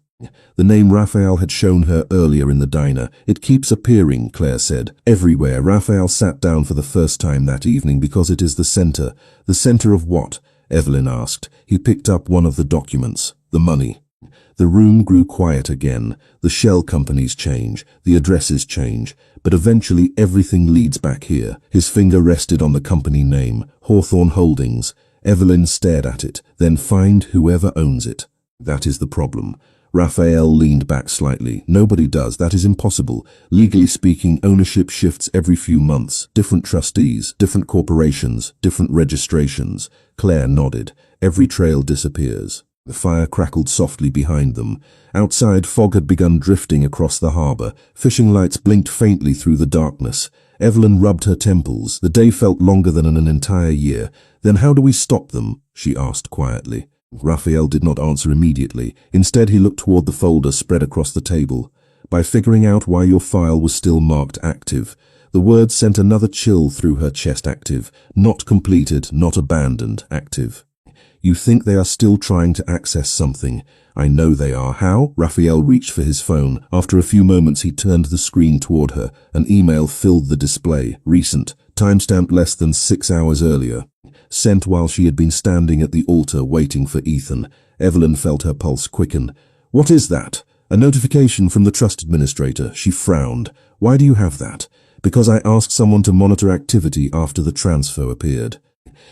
The name Raphael had shown her earlier in the diner. "It keeps appearing," Claire said. "Everywhere." Raphael sat down for the first time that evening. "Because it is the center." "The center of what?" Evelyn asked. He picked up one of the documents. "The money." The room grew quiet again. The shell companies change, the addresses change, but eventually everything leads back here. His finger rested on the company name, Hawthorne Holdings. Evelyn stared at it. "Then find whoever owns it." "That is the problem." Raphael leaned back slightly. "Nobody does. That is impossible. Legally speaking, ownership shifts every few months. Different trustees, different corporations, different registrations." Claire nodded. "Every trail disappears." The fire crackled softly behind them. Outside, fog had begun drifting across the harbor. Fishing lights blinked faintly through the darkness. Evelyn rubbed her temples. The day felt longer than an entire year. "Then how do we stop them?" she asked quietly. Raphael did not answer immediately. Instead, he looked toward the folder spread across the table. "By figuring out why your file was still marked active. The word sent another chill through her chest. Active. Not completed, not abandoned. Active. You think they are still trying to access something? I know they are. How? Raphael reached for his phone. After a few moments he turned the screen toward her. An email filled the display. Recent. Timestamp less than 6 hours earlier. Sent while she had been standing at the altar waiting for Ethan. Evelyn felt her pulse quicken. What is that? A notification from the trust administrator. She frowned. Why do you have that? Because I asked someone to monitor activity after the transfer appeared.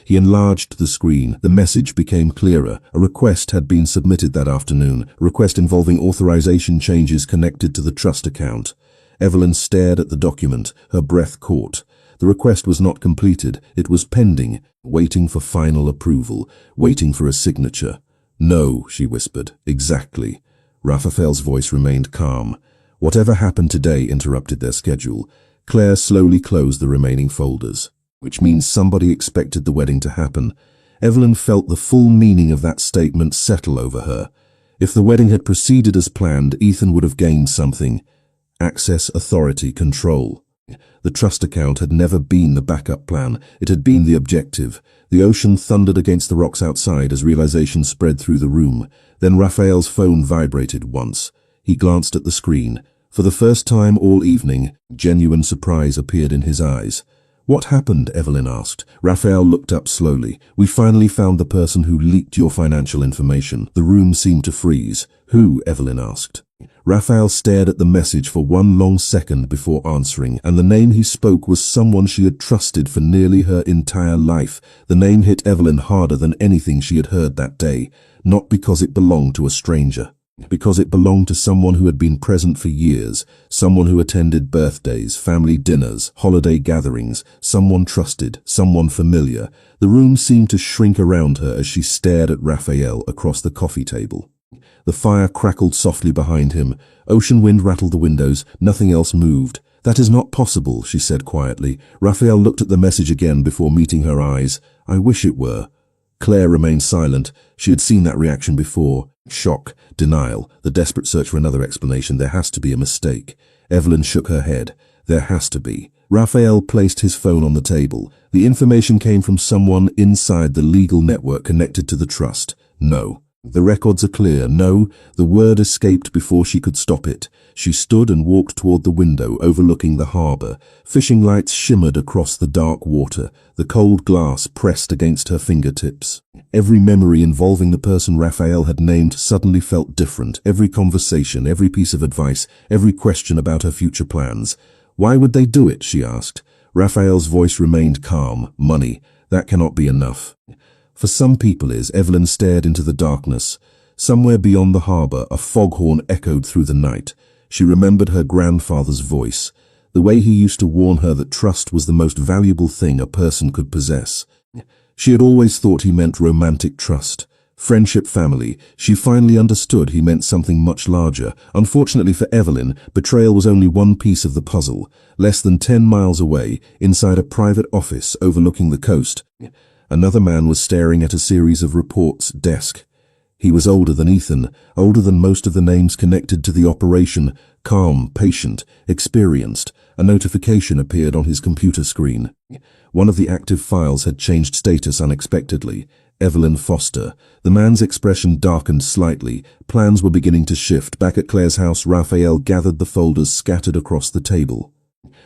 He enlarged the screen. The message became clearer. A request had been submitted that afternoon, a request involving authorization changes connected to the trust account. Evelyn stared at the document, her breath caught. The request was not completed. It was pending, waiting for final approval, waiting for a signature. No, she whispered. Exactly. Raphael's voice remained calm. Whatever happened today interrupted their schedule. Claire slowly closed the remaining folders. Which means somebody expected the wedding to happen. Evelyn felt the full meaning of that statement settle over her. If the wedding had proceeded as planned, Ethan would have gained something. Access, authority, control. The trust account had never been the backup plan. It had been the objective. The ocean thundered against the rocks outside as realization spread through the room. Then Raphael's phone vibrated once. He glanced at the screen. For the first time all evening, genuine surprise appeared in his eyes. What happened? Evelyn asked. Raphael looked up slowly. We finally found the person who leaked your financial information. The room seemed to freeze. Who? Evelyn asked. Raphael stared at the message for one long second before answering, and the name he spoke was someone she had trusted for nearly her entire life. The name hit Evelyn harder than anything she had heard that day, not because it belonged to a stranger. Because it belonged to someone who had been present for years, someone who attended birthdays, family dinners, holiday gatherings, someone trusted, someone familiar. The room seemed to shrink around her as she stared at Raphael across the coffee table. The fire crackled softly behind him. Ocean wind rattled the windows. Nothing else moved. That is not possible, she said quietly. Raphael looked at the message again before meeting her eyes. I wish it were. Claire remained silent. She had seen that reaction before. Shock, denial, the desperate search for another explanation. There has to be a mistake. Evelyn shook her head. There has to be. Raphael placed his phone on the table. The information came from someone inside the legal network connected to the trust. No. The records are clear. No. The word escaped before she could stop it. She stood and walked toward the window overlooking the harbor. Fishing lights shimmered across the dark water. The cold glass pressed against her fingertips. Every memory involving the person Raphael had named suddenly felt different. Every conversation, every piece of advice, every question about her future plans. Why would they do it? She asked. Raphael's voice remained calm. Money. That cannot be enough. For some people is. Evelyn stared into the darkness. Somewhere beyond the harbor, a foghorn echoed through the night. She remembered her grandfather's voice, the way he used to warn her that trust was the most valuable thing a person could possess. She had always thought he meant romantic trust, friendship, family. She finally understood he meant something much larger. Unfortunately for Evelyn, betrayal was only one piece of the puzzle. Less than 10 miles away, inside a private office overlooking the coast, another man was staring at a series of reports' desk. He was older than Ethan, older than most of the names connected to the operation, calm, patient, experienced. A notification appeared on his computer screen. One of the active files had changed status unexpectedly. Evelyn Foster. The man's expression darkened slightly. Plans were beginning to shift. Back at Claire's house, Raphael gathered the folders scattered across the table.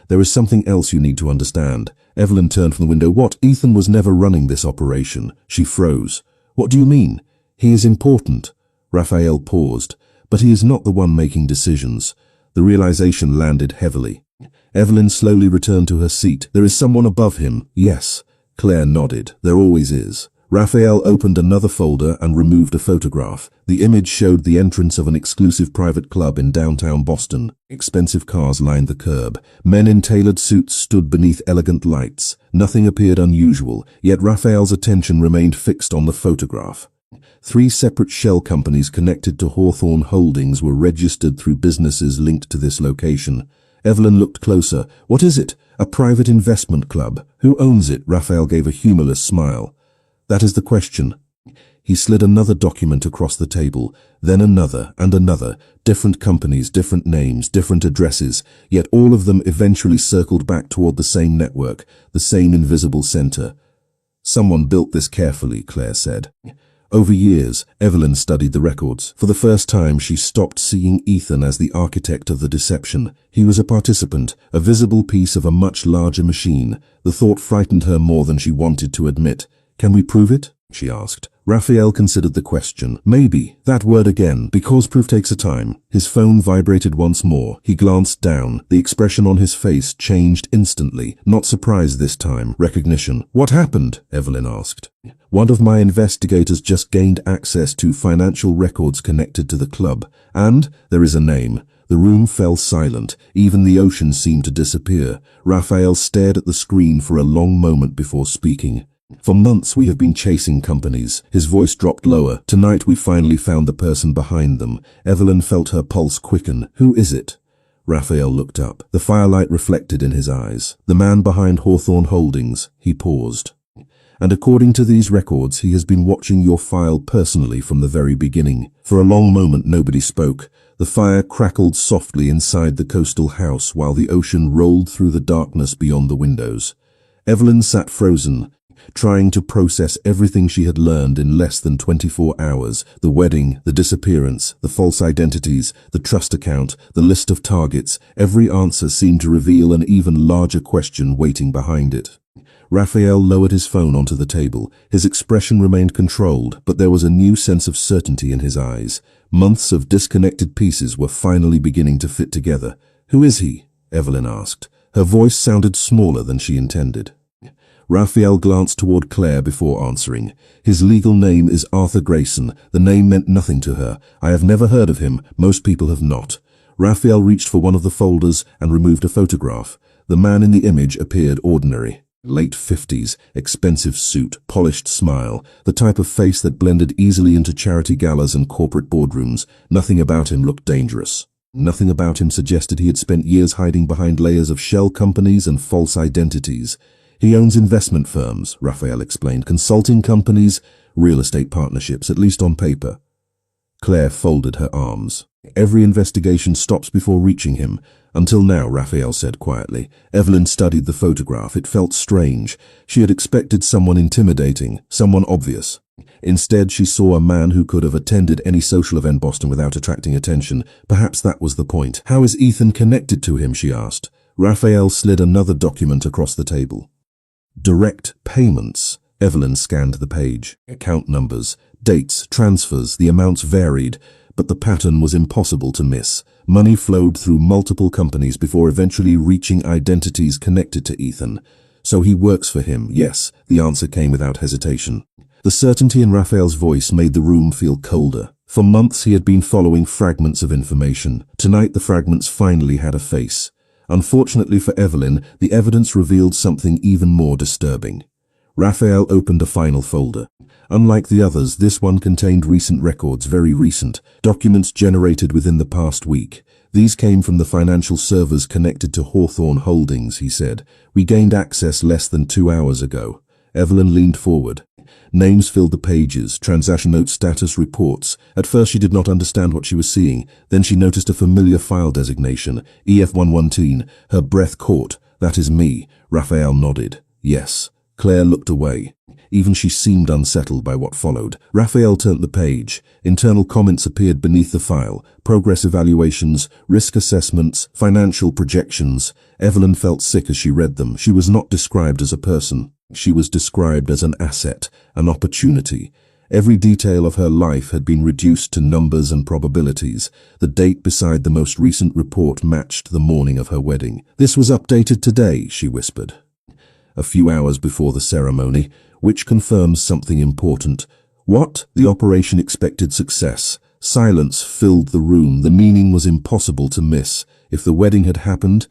There is something else you need to understand. Evelyn turned from the window. What? Ethan was never running this operation. She froze. What do you mean? He is important. Raphael paused. But he is not the one making decisions. The realization landed heavily. Evelyn slowly returned to her seat. There is someone above him. Yes. Claire nodded. There always is. Raphael opened another folder and removed a photograph. The image showed the entrance of an exclusive private club in downtown Boston. Expensive cars lined the curb. Men in tailored suits stood beneath elegant lights. Nothing appeared unusual, yet Raphael's attention remained fixed on the photograph. 3 separate shell companies connected to Hawthorne Holdings were registered through businesses linked to this location. Evelyn looked closer. What is it? A private investment club. Who owns it? Raphael gave a humorless smile. That is the question. He slid another document across the table, then another and another, different companies, different names, different addresses, yet all of them eventually circled back toward the same network, the same invisible center. Someone built this carefully, Claire said. Over years, Evelyn studied the records. For the first time, she stopped seeing Ethan as the architect of the deception. He was a participant, a visible piece of a much larger machine. The thought frightened her more than she wanted to admit. "Can we prove it?" she asked. Raphael considered the question. Maybe. That word again, because proof takes a time. His phone vibrated once more. He glanced down. The expression on his face changed instantly. Not surprise this time. Recognition. "What happened?" Evelyn asked. "One of my investigators just gained access to financial records connected to the club. And there is a name." The room fell silent. Even the ocean seemed to disappear. Raphael stared at the screen for a long moment before speaking. "For months we have been chasing companies." His voice dropped lower. "Tonight we finally found the person behind them." Evelyn felt her pulse quicken. "Who is it?" Raphael looked up. The firelight reflected in his eyes. "The man behind Hawthorne Holdings." He paused. "And according to these records, he has been watching your file personally from the very beginning." For a long moment nobody spoke. The fire crackled softly inside the coastal house while the ocean rolled through the darkness beyond the windows. Evelyn sat frozen, trying to process everything she had learned in less than 24 hours. The wedding, the disappearance, the false identities, the trust account, the list of targets. Every answer seemed to reveal an even larger question waiting behind it. Raphael lowered his phone onto the table. His expression remained controlled, but there was a new sense of certainty in his eyes. Months of disconnected pieces were finally beginning to fit together. "Who is he?" Evelyn asked. Her voice sounded smaller than she intended. Raphael glanced toward Claire before answering. "His legal name is Arthur Grayson." The name meant nothing to her. "I have never heard of him. Most people have not." Raphael reached for one of the folders and removed a photograph. The man in the image appeared ordinary. Late 50s, expensive suit, polished smile, the type of face that blended easily into charity galas and corporate boardrooms. Nothing about him looked dangerous. Nothing about him suggested he had spent years hiding behind layers of shell companies and false identities. "He owns investment firms," Raphael explained, "consulting companies, real estate partnerships, at least on paper." Claire folded her arms. "Every investigation stops before reaching him. Until now," Raphael said quietly. Evelyn studied the photograph. It felt strange. She had expected someone intimidating, someone obvious. Instead, she saw a man who could have attended any social event in Boston without attracting attention. Perhaps that was the point. "How is Ethan connected to him?" she asked. Raphael slid another document across the table. "Direct payments." Evelyn scanned the page. Account numbers, dates, transfers, the amounts varied, but the pattern was impossible to miss. Money flowed through multiple companies before eventually reaching identities connected to Ethan. "So he works for him?" "Yes," the answer came without hesitation. The certainty in Raphael's voice made the room feel colder. For months he had been following fragments of information. Tonight the fragments finally had a face. Unfortunately for Evelyn, the evidence revealed something even more disturbing. Raphael opened a final folder. Unlike the others, this one contained recent records, very recent, documents generated within the past week. "These came from the financial servers connected to Hawthorne Holdings," he said. "We gained access less than 2 hours ago." Evelyn leaned forward. Names filled the pages, transaction note status reports. At first she did not understand what she was seeing. Then she noticed a familiar file designation, EF119. Her breath caught. "That is me." Raphael nodded. "Yes." Claire looked away. Even she seemed unsettled by what followed. Raphael turned the page. Internal comments appeared beneath the file. Progress evaluations, risk assessments, financial projections. Evelyn felt sick as she read them. She was not described as a person. She was described as an asset, an opportunity. Every detail of her life had been reduced to numbers and probabilities. The date beside the most recent report matched the morning of her wedding. "This was updated today," she whispered. "A few hours before the ceremony, which confirms something important." "What?" The operation expected success. Silence filled the room. The meaning was impossible to miss. If the wedding had happened,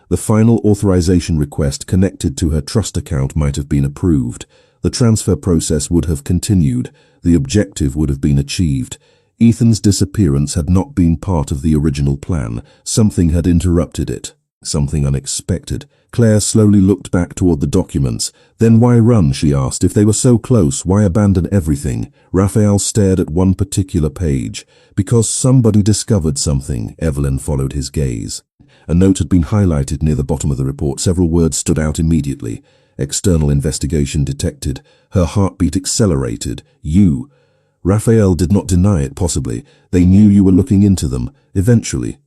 the final authorization request connected to her trust account might have been approved. The transfer process would have continued. The objective would have been achieved. Ethan's disappearance had not been part of the original plan. Something had interrupted it. Something unexpected. Claire slowly looked back toward the documents. Then why run, she asked. If they were so close, why abandon everything? Raphael stared at one particular page. Because somebody discovered something. Evelyn followed his gaze. A note had been highlighted near the bottom of the report. Several words stood out immediately. External investigation detected. Her heartbeat accelerated. You. Raphael did not deny it, possibly. They knew you were looking into them. Eventually.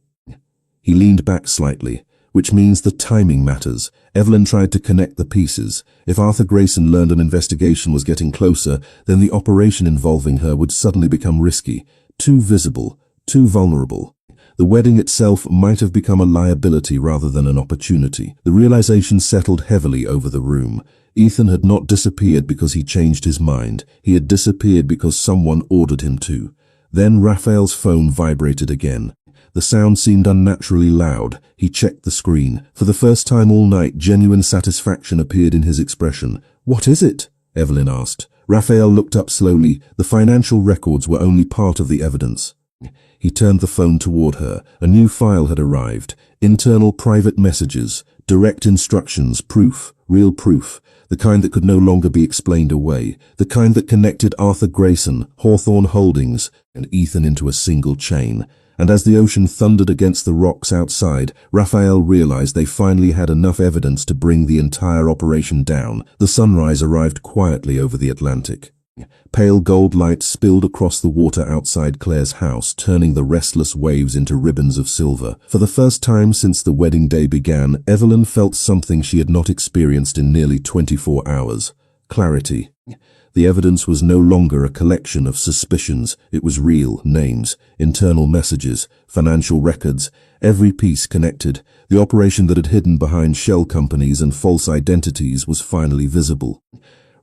He leaned back slightly. Which means the timing matters. Evelyn tried to connect the pieces. If Arthur Grayson learned an investigation was getting closer, then the operation involving her would suddenly become risky. Too visible. Too vulnerable. The wedding itself might have become a liability rather than an opportunity. The realization settled heavily over the room. Ethan had not disappeared because he changed his mind. He had disappeared because someone ordered him to. Then Raphael's phone vibrated again. The sound seemed unnaturally loud. He checked the screen. For the first time all night, genuine satisfaction appeared in his expression. "What is it?" Evelyn asked. Raphael looked up slowly. The financial records were only part of the evidence. He turned the phone toward her. A new file had arrived. Internal private messages, direct instructions, proof, real proof. The kind that could no longer be explained away. The kind that connected Arthur Grayson, Hawthorne Holdings, and Ethan into a single chain. And as the ocean thundered against the rocks outside, Raphael realized they finally had enough evidence to bring the entire operation down. The sunrise arrived quietly over the Atlantic. Pale gold light spilled across the water outside Claire's house, turning the restless waves into ribbons of silver. For the first time since the wedding day began, Evelyn felt something she had not experienced in nearly 24 hours. Clarity. The evidence was no longer a collection of suspicions. It was real. Names, internal messages, financial records, every piece connected. The operation that had hidden behind shell companies and false identities was finally visible.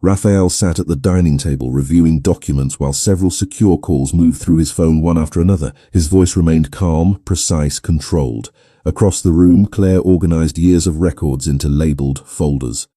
Raphael sat at the dining table reviewing documents while several secure calls moved through his phone one after another. His voice remained calm, precise, controlled. Across the room, Claire organized years of records into labeled folders.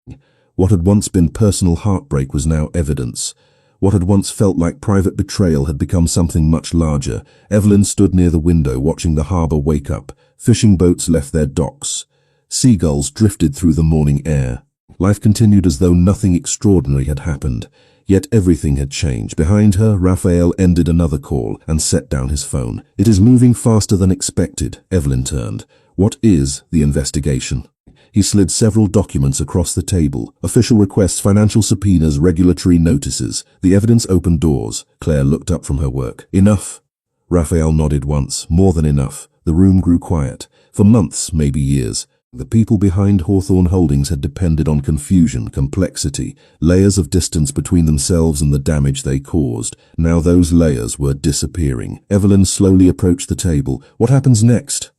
What had once been personal heartbreak was now evidence. What had once felt like private betrayal had become something much larger. Evelyn stood near the window watching the harbor wake up. Fishing boats left their docks. Seagulls drifted through the morning air. Life continued as though nothing extraordinary had happened. Yet everything had changed. Behind her, Raphael ended another call and set down his phone. "It is moving faster than expected," Evelyn turned. "What is the investigation?" He slid several documents across the table. Official requests, financial subpoenas, regulatory notices. The evidence opened doors. Claire looked up from her work. "Enough." Raphael nodded once. More than enough. The room grew quiet. For months, maybe years. The people behind Hawthorne Holdings had depended on confusion, complexity, layers of distance between themselves and the damage they caused. Now those layers were disappearing. Evelyn slowly approached the table. "What happens next?"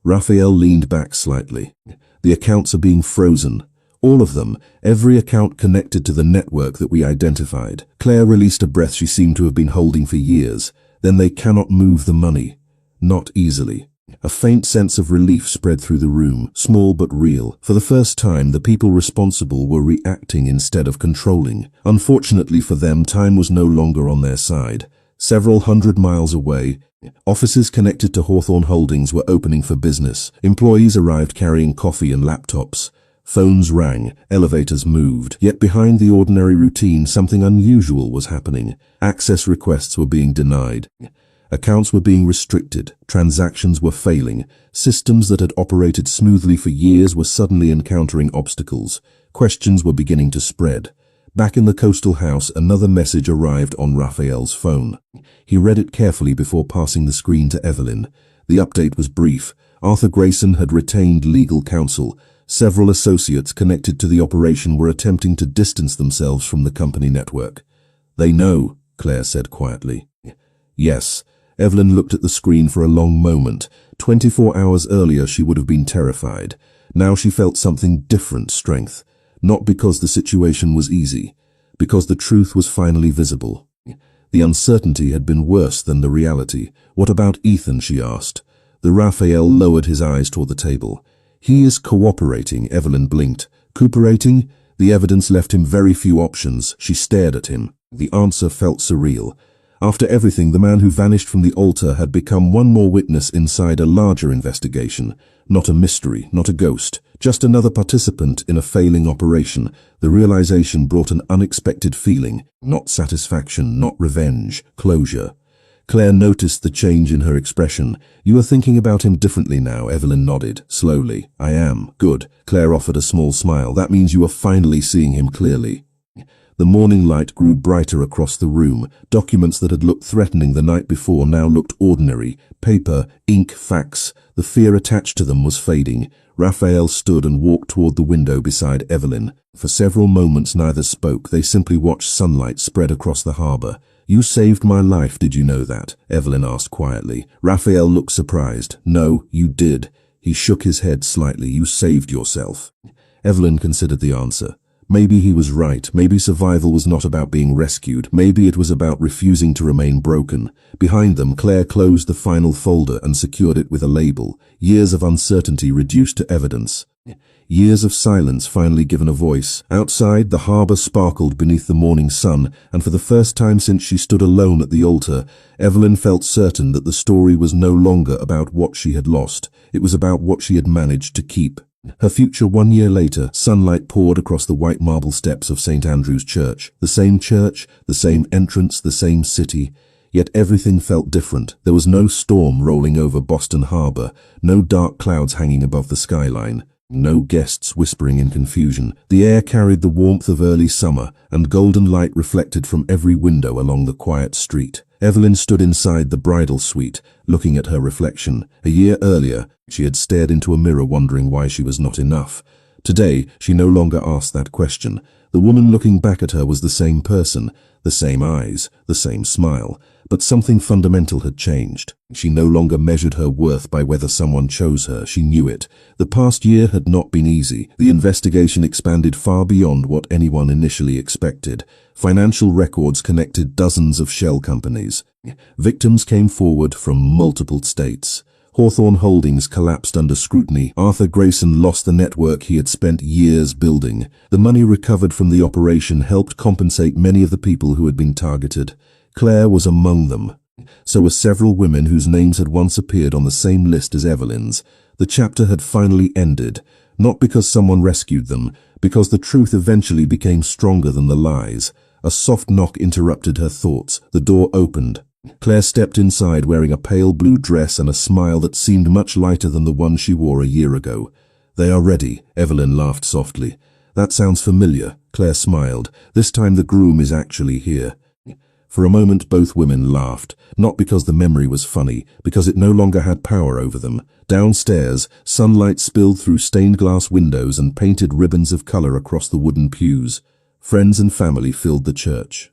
Raphael leaned back slightly. "The accounts are being frozen. All of them. Every account connected to the network that we identified." Claire released a breath she seemed to have been holding for years. "Then they cannot move the money." "Not easily." A faint sense of relief spread through the room, small but real. For the first time, the people responsible were reacting instead of controlling. Unfortunately for them, time was no longer on their side. Several hundred miles away, offices connected to Hawthorne Holdings were opening for business. Employees arrived carrying coffee and laptops. Phones rang, elevators moved. Yet behind the ordinary routine, something unusual was happening. Access requests were being denied. Accounts were being restricted. Transactions were failing. Systems that had operated smoothly for years were suddenly encountering obstacles. Questions were beginning to spread. Back in the coastal house, another message arrived on Raphael's phone. He read it carefully before passing the screen to Evelyn. The update was brief. Arthur Grayson had retained legal counsel. Several associates connected to the operation were attempting to distance themselves from the company network. "They know," Claire said quietly. "Yes." Evelyn looked at the screen for a long moment. 24 hours earlier she would have been terrified. Now she felt something different, strength. Not because the situation was easy, because the truth was finally visible. The uncertainty had been worse than the reality. "What about Ethan?" she asked. The Raphael lowered his eyes toward the table. "He is cooperating," Evelyn blinked. "Cooperating?" The evidence left him very few options. She stared at him. The answer felt surreal. After everything, the man who vanished from the altar had become one more witness inside a larger investigation. Not a mystery, not a ghost, just another participant in a failing operation. The realization brought an unexpected feeling, not satisfaction, not revenge, closure. Claire noticed the change in her expression. "You are thinking about him differently now," Evelyn nodded, slowly. "I am. Good." Claire offered a small smile. "That means you are finally seeing him clearly." The morning light grew brighter across the room. Documents that had looked threatening the night before now looked ordinary. Paper, ink, facts. The fear attached to them was fading. Raphael stood and walked toward the window beside Evelyn. For several moments neither spoke. They simply watched sunlight spread across the harbor. "You saved my life, did you know that?" Evelyn asked quietly. Raphael looked surprised. "No, you did." He shook his head slightly. "You saved yourself." Evelyn considered the answer. Maybe he was right. Maybe survival was not about being rescued. Maybe it was about refusing to remain broken. Behind them, Claire closed the final folder and secured it with a label. Years of uncertainty reduced to evidence. Years of silence finally given a voice. Outside, the harbor sparkled beneath the morning sun, and for the first time since she stood alone at the altar, Evelyn felt certain that the story was no longer about what she had lost. It was about what she had managed to keep. Her future 1 year later, sunlight poured across the white marble steps of St. Andrew's Church. The same entrance, the same city. Yet everything felt different. There was no storm rolling over Boston Harbor, no dark clouds hanging above the skyline, no guests whispering in confusion. The air carried the warmth of early summer, and golden light reflected from every window along the quiet street. Evelyn stood inside the bridal suite, looking at her reflection. A year earlier, she had stared into a mirror wondering why she was not enough. Today, she no longer asked that question. The woman looking back at her was the same person, the same eyes, the same smile. But something fundamental had changed. She no longer measured her worth by whether someone chose her. She knew it. The past year had not been easy. The investigation expanded far beyond what anyone initially expected. Financial records connected dozens of shell companies. Victims came forward from multiple states. Hawthorne Holdings collapsed under scrutiny. Arthur Grayson lost the network he had spent years building. The money recovered from the operation helped compensate many of the people who had been targeted. Claire was among them. So were several women whose names had once appeared on the same list as Evelyn's. The chapter had finally ended, not because someone rescued them, because the truth eventually became stronger than the lies. A soft knock interrupted her thoughts. The door opened. Claire stepped inside wearing a pale blue dress and a smile that seemed much lighter than the one she wore a year ago. "They are ready," Evelyn laughed softly. "That sounds familiar." Claire smiled. "This time the groom is actually here." For a moment both women laughed, not because the memory was funny, because it no longer had power over them. Downstairs, sunlight spilled through stained glass windows and painted ribbons of color across the wooden pews. Friends and family filled the church.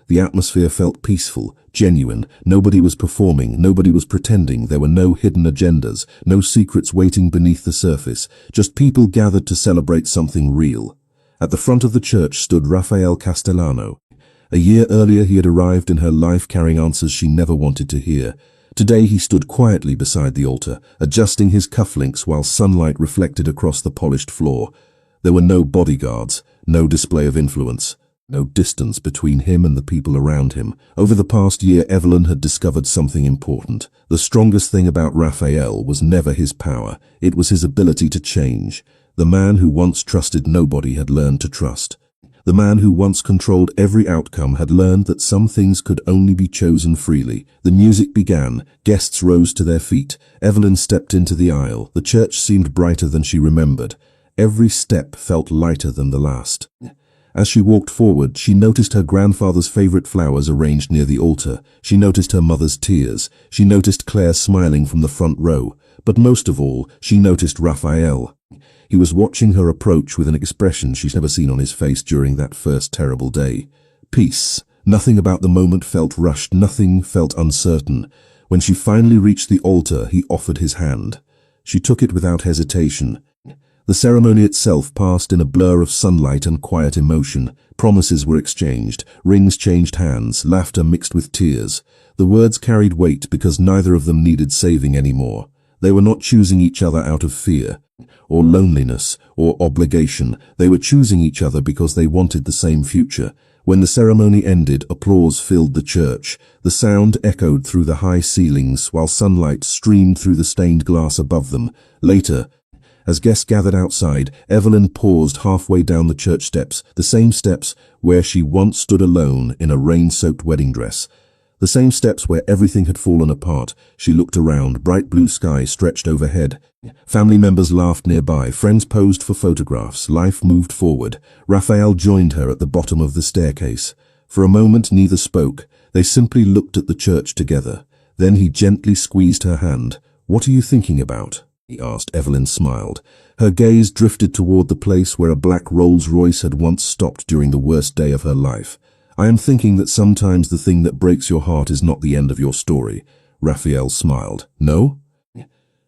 The atmosphere felt peaceful, genuine. Nobody was performing, nobody was pretending. There were no hidden agendas, no secrets waiting beneath the surface, just people gathered to celebrate something real. At the front of the church stood Raphael Castellano. A year earlier he had arrived in her life carrying answers she never wanted to hear. Today he stood quietly beside the altar, adjusting his cufflinks while sunlight reflected across the polished floor. There were no bodyguards, no display of influence, no distance between him and the people around him. Over the past year, Evelyn had discovered something important. The strongest thing about Raphael was never his power, it was his ability to change. The man who once trusted nobody had learned to trust. The man who once controlled every outcome had learned that some things could only be chosen freely. The music began. Guests rose to their feet. Evelyn stepped into the aisle. The church seemed brighter than she remembered. Every step felt lighter than the last. As she walked forward, she noticed her grandfather's favorite flowers arranged near the altar. She noticed her mother's tears. She noticed Claire smiling from the front row. But most of all, she noticed Raphael. He was watching her approach with an expression she'd never seen on his face during that first terrible day. Peace. Nothing about the moment felt rushed, nothing felt uncertain. When she finally reached the altar, he offered his hand. She took it without hesitation. The ceremony itself passed in a blur of sunlight and quiet emotion. Promises were exchanged, rings changed hands, laughter mixed with tears. The words carried weight because neither of them needed saving anymore. They were not choosing each other out of fear, or loneliness, or obligation. They were choosing each other because they wanted the same future. When the ceremony ended, applause filled the church. The sound echoed through the high ceilings while sunlight streamed through the stained glass above them. Later, as guests gathered outside, Evelyn paused halfway down the church steps, the same steps where she once stood alone in a rain-soaked wedding dress. The same steps where everything had fallen apart. She looked around, bright blue sky stretched overhead. Family members laughed nearby, friends posed for photographs, life moved forward. Raphael joined her at the bottom of the staircase. For a moment neither spoke, they simply looked at the church together. Then he gently squeezed her hand. "What are you thinking about?" he asked. Evelyn smiled. Her gaze drifted toward the place where a black Rolls-Royce had once stopped during the worst day of her life. "I am thinking that sometimes the thing that breaks your heart is not the end of your story." Raphael smiled. "No?"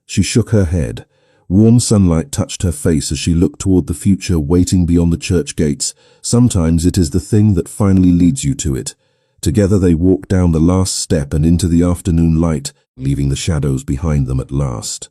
She shook her head. Warm sunlight touched her face as she looked toward the future waiting beyond the church gates. "Sometimes it is the thing that finally leads you to it." Together they walked down the last step and into the afternoon light, leaving the shadows behind them at last.